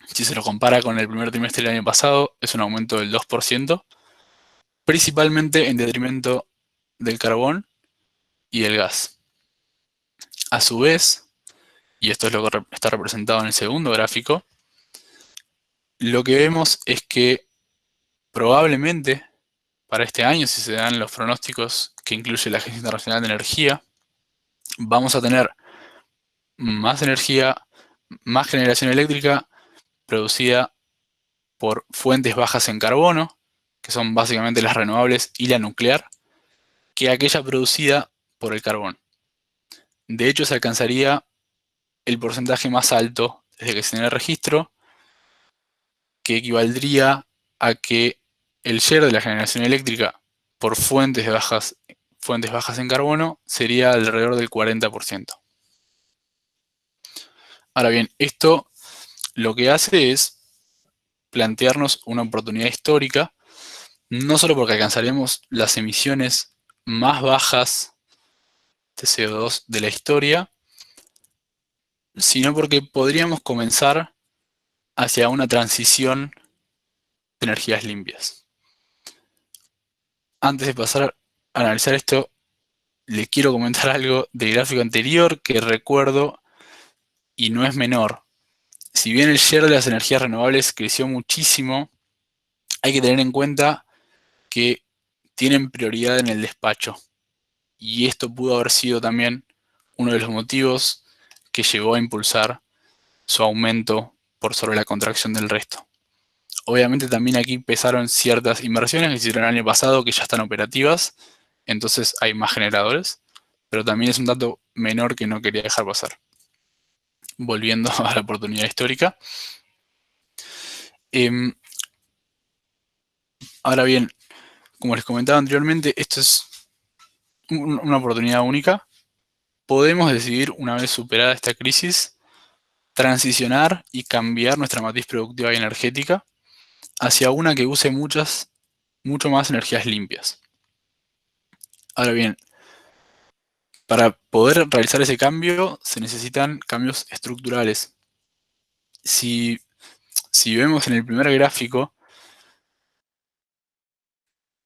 Si se lo compara con el primer trimestre del año pasado, es un aumento del 2%, principalmente en detrimento del carbón y del gas. A su vez, y esto es lo que está representado en el segundo gráfico, lo que vemos es que probablemente para este año, si se dan los pronósticos que incluye la Agencia Internacional de Energía, vamos a tener más energía, más generación eléctrica producida por fuentes bajas en carbono, que son básicamente las renovables y la nuclear, que aquella producida por el carbón. De hecho, se alcanzaría el porcentaje más alto desde que se tiene el registro, que equivaldría a que el share de la generación eléctrica por fuentes bajas en carbono sería alrededor del 40%. Ahora bien, esto lo que hace es plantearnos una oportunidad histórica, no solo porque alcanzaremos las emisiones más bajas de CO2 de la historia, sino porque podríamos comenzar hacia una transición de energías limpias. Antes de pasar a analizar esto, le quiero comentar algo del gráfico anterior que recuerdo y no es menor. Si bien el share de las energías renovables creció muchísimo, hay que tener en cuenta que tienen prioridad en el despacho. Y esto pudo haber sido también uno de los motivos que llevó a impulsar su aumento por sobre la contracción del resto. Obviamente también aquí pesaron ciertas inversiones que hicieron el año pasado que ya están operativas, entonces hay más generadores, pero también es un dato menor que no quería dejar pasar. Volviendo a la oportunidad histórica. Ahora bien, como les comentaba anteriormente, esto es una oportunidad única. Podemos decidir, una vez superada esta crisis, transicionar y cambiar nuestra matriz productiva y energética hacia una que use mucho más energías limpias. Ahora bien, para poder realizar ese cambio se necesitan cambios estructurales. Si vemos en el primer gráfico,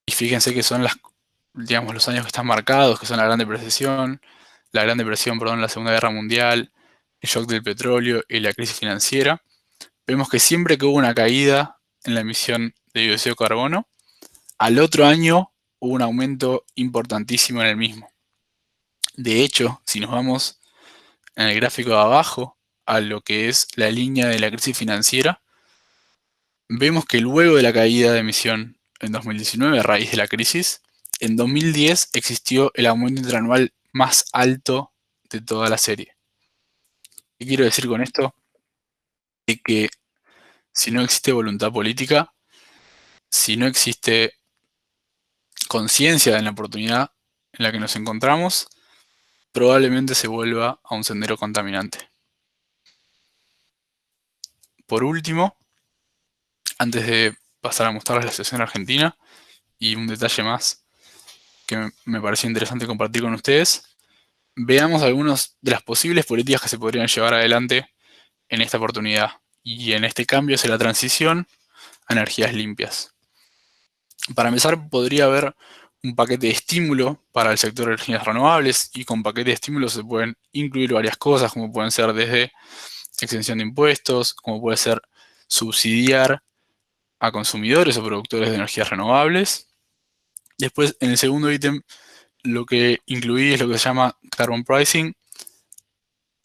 y fíjense que son los años que están marcados, que son la Gran Depresión, la Segunda Guerra Mundial, el shock del petróleo y la crisis financiera, vemos que siempre que hubo una caída en la emisión de dióxido de carbono, al otro año hubo un aumento importantísimo en el mismo. De hecho, si nos vamos en el gráfico de abajo a lo que es la línea de la crisis financiera, vemos que luego de la caída de emisión en 2019 a raíz de la crisis, en 2010 existió el aumento interanual más alto de toda la serie. ¿Qué quiero decir con esto? De que si no existe voluntad política, si no existe conciencia de la oportunidad en la que nos encontramos, probablemente se vuelva a un sendero contaminante. Por último, antes de pasar a mostrarles la situación argentina, y un detalle más que me pareció interesante compartir con ustedes, veamos algunas de las posibles políticas que se podrían llevar adelante en esta oportunidad y en este cambio hacia la transición a energías limpias. Para empezar, podría haber un paquete de estímulo para el sector de energías renovables, y con paquete de estímulos se pueden incluir varias cosas, como pueden ser desde exención de impuestos, como puede ser subsidiar a consumidores o productores de energías renovables. Después, en el segundo ítem, lo que incluí es lo que se llama carbon pricing.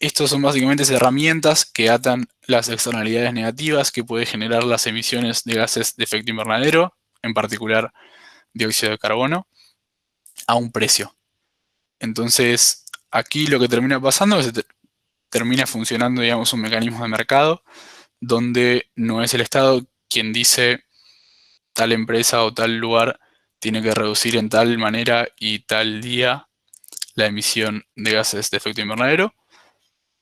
Estos son básicamente herramientas que atan las externalidades negativas que puede generar las emisiones de gases de efecto invernadero, en particular dióxido de carbono, a un precio. Entonces, aquí lo que termina pasando es que termina funcionando, digamos, un mecanismo de mercado donde no es el Estado quien dice tal empresa o tal lugar tiene que reducir en tal manera y tal día la emisión de gases de efecto invernadero,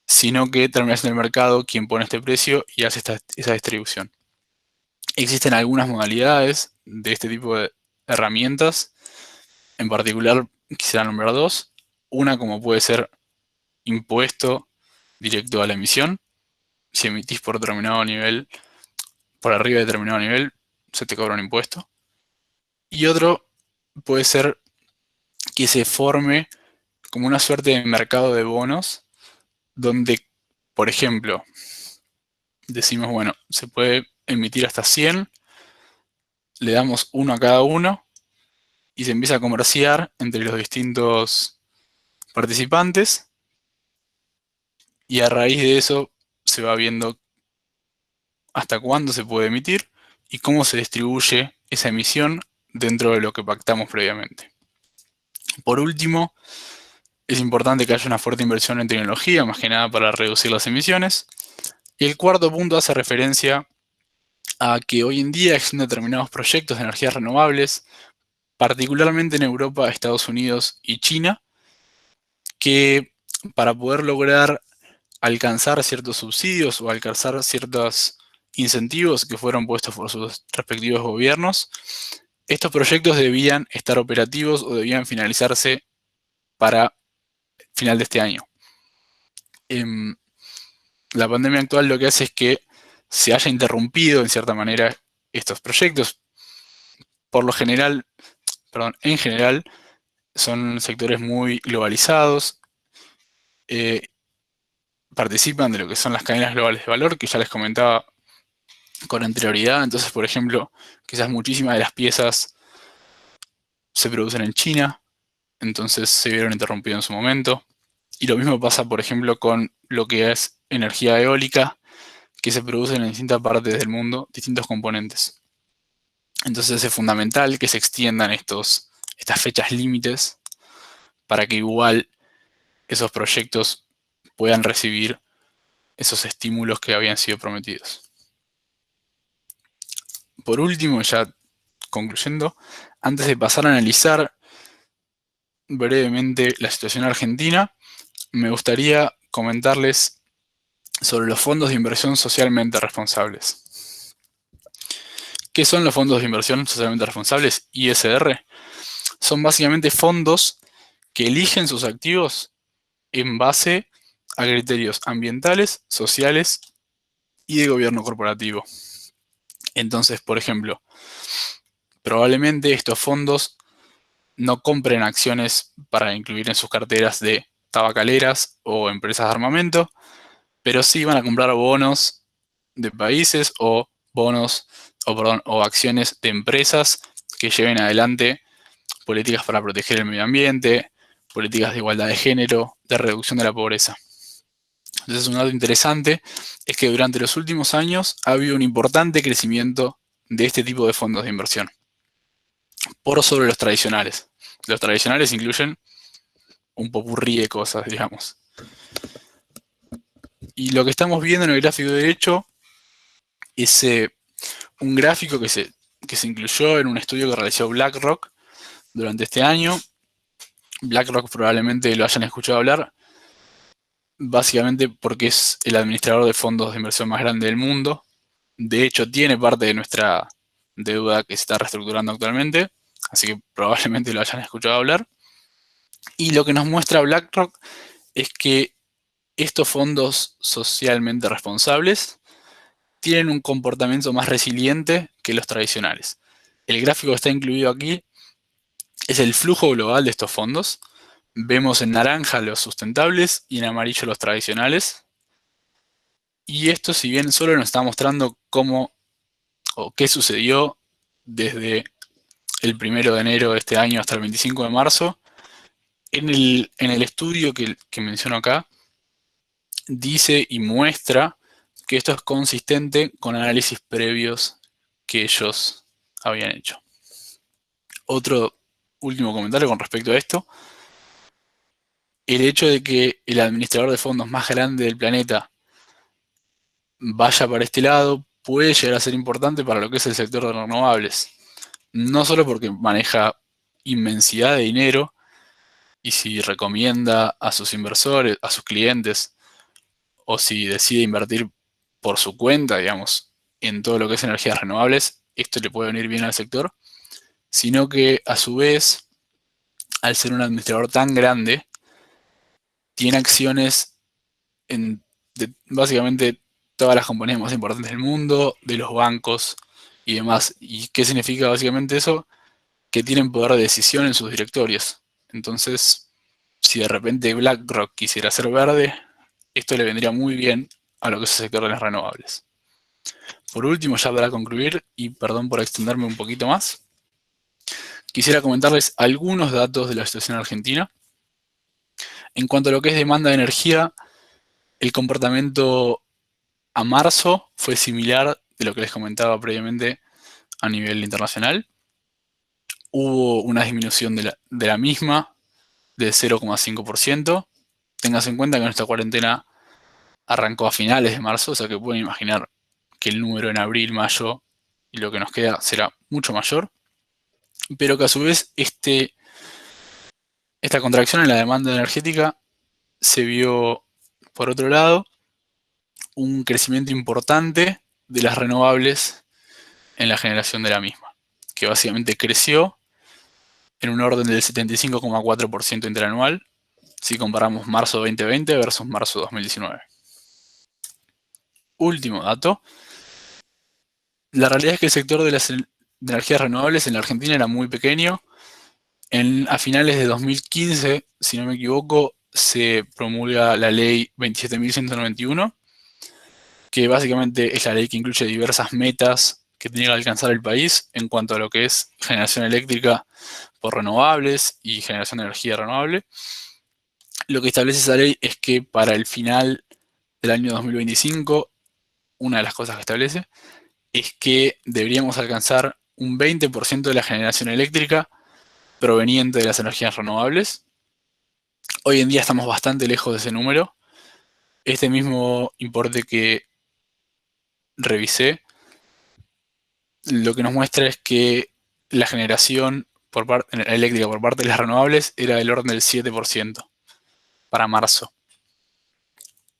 sino que termina siendo el mercado quien pone este precio y hace esa distribución. Existen algunas modalidades de este tipo de herramientas, en particular quisiera nombrar dos. Una como puede ser impuesto directo a la emisión. Si emitís por determinado nivel, por arriba de determinado nivel, se te cobra un impuesto. Y otro puede ser que se forme como una suerte de mercado de bonos, donde, por ejemplo, decimos, bueno, se puede emitir hasta 100, le damos uno a cada uno y se empieza a comerciar entre los distintos participantes y a raíz de eso se va viendo hasta cuándo se puede emitir y cómo se distribuye esa emisión dentro de lo que pactamos previamente. Por último, es importante que haya una fuerte inversión en tecnología, más que nada para reducir las emisiones. Y el cuarto punto hace referencia a que hoy en día existen determinados proyectos de energías renovables, particularmente en Europa, Estados Unidos y China, que para poder lograr alcanzar ciertos subsidios o alcanzar ciertos incentivos que fueron puestos por sus respectivos gobiernos, estos proyectos debían estar operativos o debían finalizarse para final de este año. La pandemia actual lo que hace es que se haya interrumpido en cierta manera estos proyectos. Por lo general, en general, son sectores muy globalizados, participan de lo que son las cadenas globales de valor, que ya les comentaba con anterioridad. Entonces, por ejemplo, quizás muchísimas de las piezas se producen en China, entonces se vieron interrumpidos en su momento. Y lo mismo pasa, por ejemplo, con lo que es energía eólica, que se produce en distintas partes del mundo, distintos componentes. Entonces es fundamental que se extiendan estas fechas límites para que igual esos proyectos puedan recibir esos estímulos que habían sido prometidos. Por último, ya concluyendo, antes de pasar a analizar brevemente la situación argentina, me gustaría comentarles sobre los fondos de inversión socialmente responsables. ¿Qué son los fondos de inversión socialmente responsables? ISR. Son básicamente fondos que eligen sus activos en base a criterios ambientales, sociales y de gobierno corporativo. Entonces, por ejemplo, probablemente estos fondos no compren acciones para incluir en sus carteras de tabacaleras o empresas de armamento, pero sí van a comprar bonos de países o o acciones de empresas que lleven adelante políticas para proteger el medio ambiente, políticas de igualdad de género, de reducción de la pobreza. Entonces, un dato interesante es que durante los últimos años ha habido un importante crecimiento de este tipo de fondos de inversión, por sobre los tradicionales. Los tradicionales incluyen un popurrí de cosas, digamos. Y lo que estamos viendo en el gráfico derecho es un gráfico que se incluyó en un estudio que realizó BlackRock durante este año. BlackRock probablemente lo hayan escuchado hablar, básicamente porque es el administrador de fondos de inversión más grande del mundo. De hecho, tiene parte de nuestra deuda que se está reestructurando actualmente, así que probablemente lo hayan escuchado hablar. Y lo que nos muestra BlackRock es que estos fondos socialmente responsables tienen un comportamiento más resiliente que los tradicionales. El gráfico que está incluido aquí es el flujo global de estos fondos. Vemos en naranja los sustentables y en amarillo los tradicionales. Y esto, si bien solo nos está mostrando cómo o qué sucedió desde el 1 de enero de este año hasta el 25 de marzo, en el estudio que menciono acá, dice y muestra que esto es consistente con análisis previos que ellos habían hecho. Otro último comentario con respecto a esto. El hecho de que el administrador de fondos más grande del planeta vaya para este lado puede llegar a ser importante para lo que es el sector de renovables. No solo porque maneja inmensidad de dinero y si recomienda a sus inversores, a sus clientes, o si decide invertir por su cuenta, digamos, en todo lo que es energías renovables, esto le puede venir bien al sector, sino que a su vez, al ser un administrador tan grande, tiene acciones en básicamente todas las compañías más importantes del mundo, de los bancos y demás. ¿Y qué significa básicamente eso? Que tienen poder de decisión en sus directorios. Entonces, si de repente BlackRock quisiera ser verde, esto le vendría muy bien a lo que es el sector de las renovables. Por último, ya para concluir, y perdón por extenderme un poquito más, quisiera comentarles algunos datos de la situación argentina. En cuanto a lo que es demanda de energía, el comportamiento a marzo fue similar de lo que les comentaba previamente a nivel internacional. Hubo una disminución de la misma de 0,5%. Tengas en cuenta que nuestra cuarentena arrancó a finales de marzo, o sea que pueden imaginar que el número en abril, mayo y lo que nos queda será mucho mayor, pero que a su vez esta contracción en la demanda energética se vio, por otro lado, un crecimiento importante de las renovables en la generación de la misma, que básicamente creció en un orden del 75,4% interanual si comparamos marzo 2020 versus marzo 2019. Último dato. La realidad es que el sector de las energías renovables en la Argentina era muy pequeño. A finales de 2015, si no me equivoco, se promulga la ley 27.191, que básicamente es la ley que incluye diversas metas que tiene que alcanzar el país en cuanto a lo que es generación eléctrica por renovables y generación de energía renovable. Lo que establece esa ley es que para el final del año 2025, una de las cosas que establece es que deberíamos alcanzar un 20% de la generación eléctrica proveniente de las energías renovables. Hoy en día estamos bastante lejos de ese número. Este mismo importe que revisé, lo que nos muestra es que la generación eléctrica por parte de las renovables era del orden del 7% para marzo.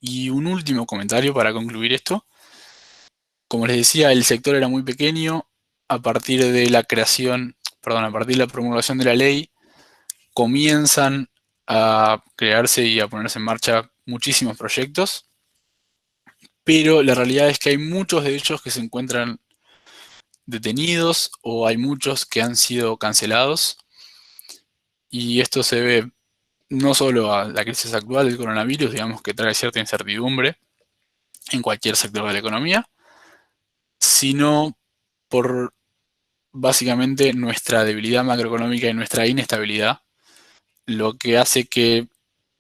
Y un último comentario para concluir esto. Como les decía, el sector era muy pequeño. A partir de la promulgación de la ley, comienzan a crearse y a ponerse en marcha muchísimos proyectos, pero la realidad es que hay muchos de ellos que se encuentran detenidos o hay muchos que han sido cancelados, y esto se debe no solo a la crisis actual del coronavirus, digamos que trae cierta incertidumbre en cualquier sector de la economía, sino por básicamente nuestra debilidad macroeconómica y nuestra inestabilidad, lo que hace que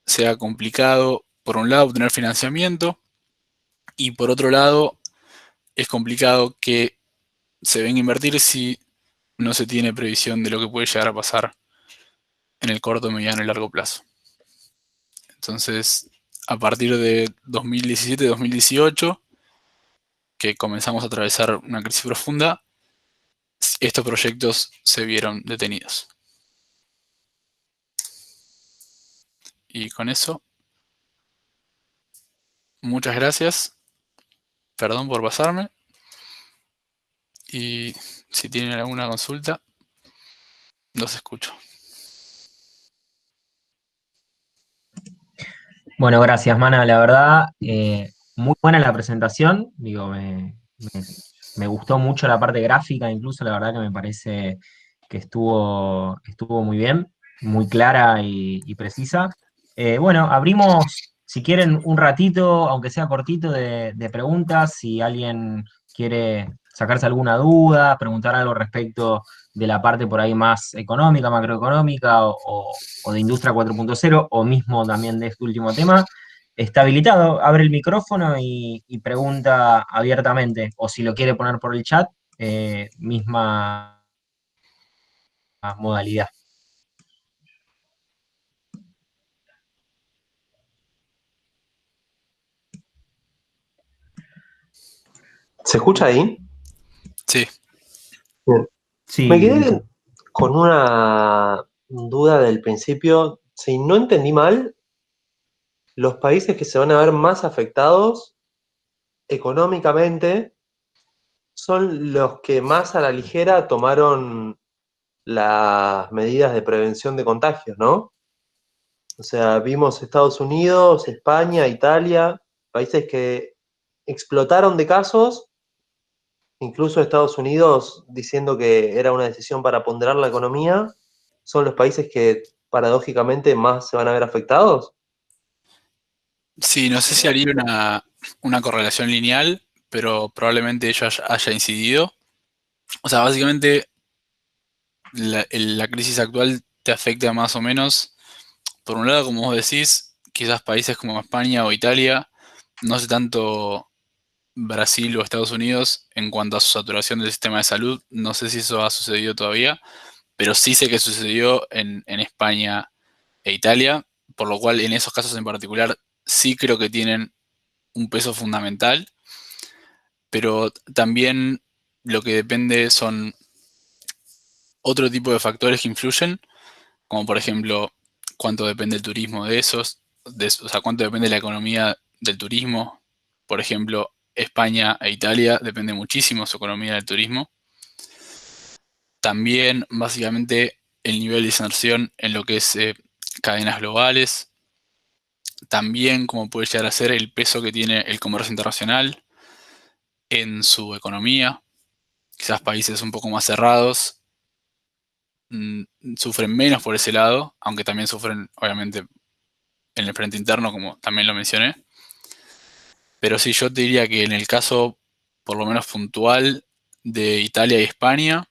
sea complicado, por un lado, obtener financiamiento, y por otro lado, es complicado que se venga a invertir si no se tiene previsión de lo que puede llegar a pasar en el corto, mediano y largo plazo. Entonces, a partir de 2017-2018, que comenzamos a atravesar una crisis profunda, estos proyectos se vieron detenidos. Y con eso, muchas gracias. Perdón por pasarme. Y si tienen alguna consulta, los escucho. Bueno, gracias, Mana. La verdad, muy buena la presentación. Digo, me gustó mucho la parte gráfica, incluso la verdad que me parece que estuvo muy bien, muy clara y precisa. Bueno, abrimos, si quieren, un ratito, aunque sea cortito, de preguntas. Si alguien quiere sacarse alguna duda, preguntar algo respecto de la parte por ahí más económica, macroeconómica o de Industria 4.0, o mismo también de este último tema, está habilitado, abre el micrófono y pregunta abiertamente, o si lo quiere poner por el chat, misma modalidad. ¿Se escucha ahí? Sí. Bien. Me Sí, quedé Nico. con una duda del principio. Si no entendí mal, los países que se van a ver más afectados económicamente son los que más a la ligera tomaron las medidas de prevención de contagios, ¿no? O sea, vimos Estados Unidos, España, Italia, países que explotaron de casos, incluso Estados Unidos diciendo que era una decisión para ponderar la economía, son los países que paradójicamente más se van a ver afectados. Sí, no sé si haría una correlación lineal, pero probablemente ello haya incidido. O sea, básicamente la crisis actual te afecta más o menos. Por un lado, como vos decís, quizás países como España o Italia, no sé tanto Brasil o Estados Unidos en cuanto a su saturación del sistema de salud. No sé si eso ha sucedido todavía, pero sí sé que sucedió en España e Italia, por lo cual en esos casos en particular sí creo que tienen un peso fundamental, pero también lo que depende son otro tipo de factores que influyen, como por ejemplo cuánto depende el turismo de esos, o sea, cuánto depende la economía del turismo. Por ejemplo, España e Italia depende muchísimo su economía del turismo. También, básicamente, el nivel de inserción en lo que es cadenas globales. También, como puede llegar a ser el peso que tiene el comercio internacional en su economía. Quizás países un poco más cerrados mm, sufren menos por ese lado, aunque también sufren, obviamente, en el frente interno, como también lo mencioné. Pero sí, yo te diría que en el caso, por lo menos puntual, de Italia y España,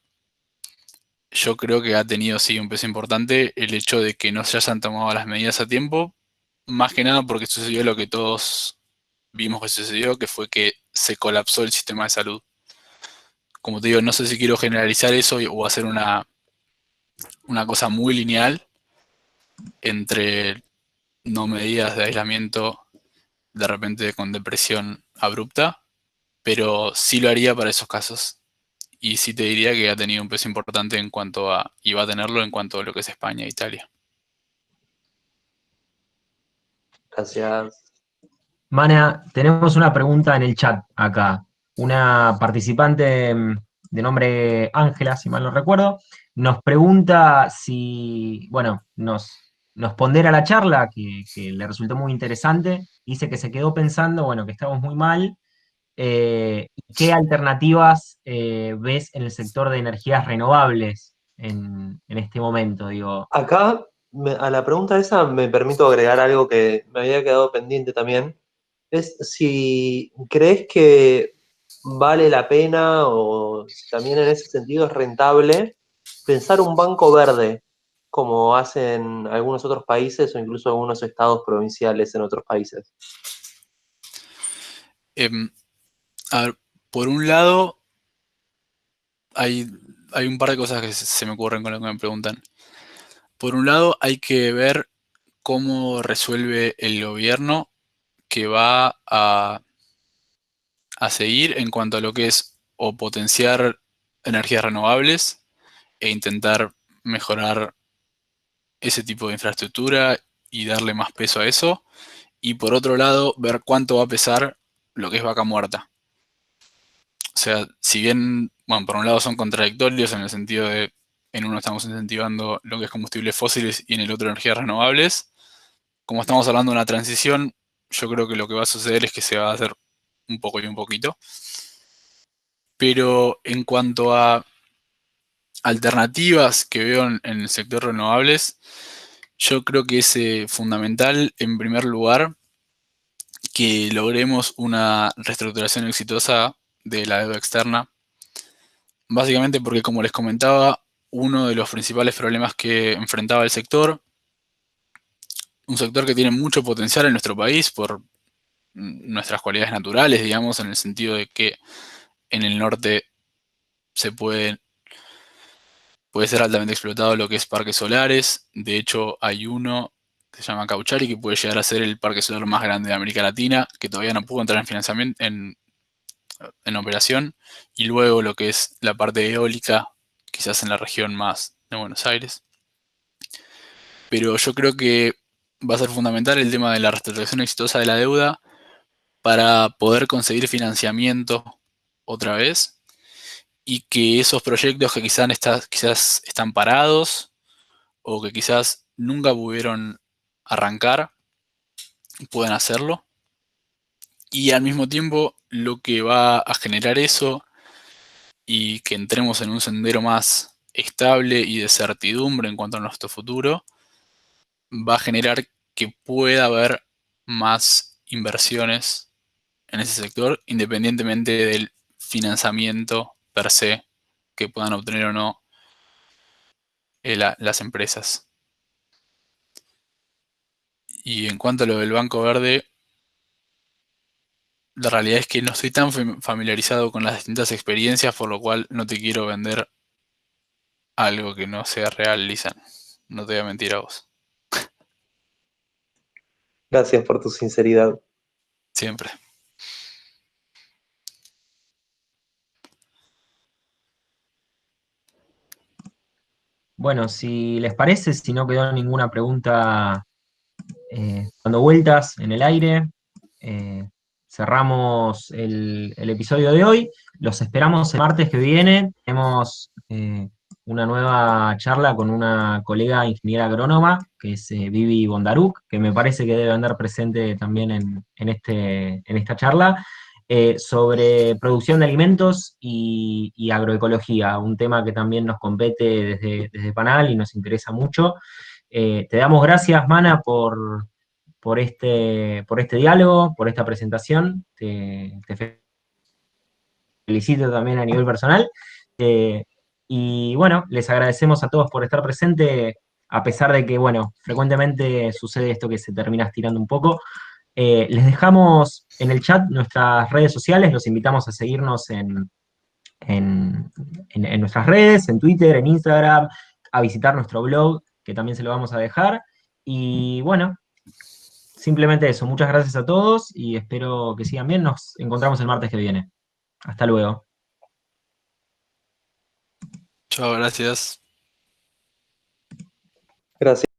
yo creo que ha tenido sí un peso importante el hecho de que no se hayan tomado las medidas a tiempo, más que nada porque sucedió lo que todos vimos que sucedió, que fue que se colapsó el sistema de salud. Como te digo, no sé si quiero generalizar eso o hacer una cosa muy lineal entre no medidas de aislamiento de repente con depresión abrupta, pero sí lo haría para esos casos. Y sí te diría que ha tenido un peso importante en cuanto a, y va a tenerlo en cuanto a lo que es España e Italia. Gracias. Mana, tenemos una pregunta en el chat acá. Una participante de nombre Ángela, si mal no recuerdo, nos pregunta si, bueno, nos pondera la charla, que le resultó muy interesante. Dice que se quedó pensando, bueno, que estamos muy mal. ¿Qué alternativas ves en el sector de energías renovables en este momento? Digo, Acá, a la pregunta esa me permito agregar algo que me había quedado pendiente también. Es si crees que vale la pena o si también en ese sentido es rentable pensar un banco verde, como hacen algunos otros países o incluso algunos estados provinciales en otros países. Em, a ver, por un lado, hay, hay un par de cosas que se me ocurren con lo que me preguntan. Por un lado, hay que ver cómo resuelve el gobierno que va a seguir en cuanto a lo que es o potenciar energías renovables e intentar mejorar ese tipo de infraestructura y darle más peso a eso. Y por otro lado, ver cuánto va a pesar lo que es vaca muerta. O sea, si bien, bueno, por un lado son contradictorios en el sentido de en uno estamos incentivando lo que es combustibles fósiles y en el otro energías renovables, como estamos hablando de una transición, yo creo que lo que va a suceder es que se va a hacer un poco y un poquito. Pero en cuanto a alternativas que veo en el sector renovables, yo creo que es fundamental, en primer lugar, que logremos una reestructuración exitosa de la deuda externa. Básicamente porque, como les comentaba, uno de los principales problemas que enfrentaba el sector, un sector que tiene mucho potencial en nuestro país por nuestras cualidades naturales, digamos, en el sentido de que en el norte se puede ser altamente explotado lo que es parques solares. De hecho, hay uno que se llama Cauchari, que puede llegar a ser el parque solar más grande de América Latina, que todavía no pudo entrar en financiamiento, en operación. Y luego lo que es la parte eólica, quizás en la región más de Buenos Aires. Pero yo creo que va a ser fundamental el tema de la reestructuración exitosa de la deuda para poder conseguir financiamiento otra vez, y que esos proyectos que quizás están parados o que quizás nunca pudieron arrancar puedan hacerlo. Y al mismo tiempo lo que va a generar eso y que entremos en un sendero más estable y de certidumbre en cuanto a nuestro futuro, va a generar que pueda haber más inversiones en ese sector, independientemente del financiamiento per se que puedan obtener o no las empresas. Y en cuanto a lo del Banco Verde, la realidad es que no estoy tan familiarizado con las distintas experiencias, por lo cual no te quiero vender algo que no sea real, Lisan. No te voy a mentir a vos. Gracias por tu sinceridad. Siempre. Bueno, si les parece, si no quedó ninguna pregunta dando vueltas en el aire, eh, cerramos el episodio de hoy. Los esperamos el martes que viene. Tenemos una nueva charla con una colega ingeniera agrónoma, que es Vivi Bondaruk, que me parece que debe andar presente también en esta charla, sobre producción de alimentos y agroecología, un tema que también nos compete desde Panal y nos interesa mucho. Te damos gracias, Mana, por este diálogo, por esta presentación. Te felicito también a nivel personal. Eh, y bueno, les agradecemos a todos por estar presentes, a pesar de que, bueno, frecuentemente sucede esto que se termina estirando un poco. Les dejamos en el chat nuestras redes sociales, los invitamos a seguirnos en nuestras redes, en Twitter, en Instagram, a visitar nuestro blog, que también se lo vamos a dejar. Y bueno, simplemente eso. Muchas gracias a todos y espero que sigan bien. Nos encontramos el martes que viene. Hasta luego. Chao, gracias. Gracias.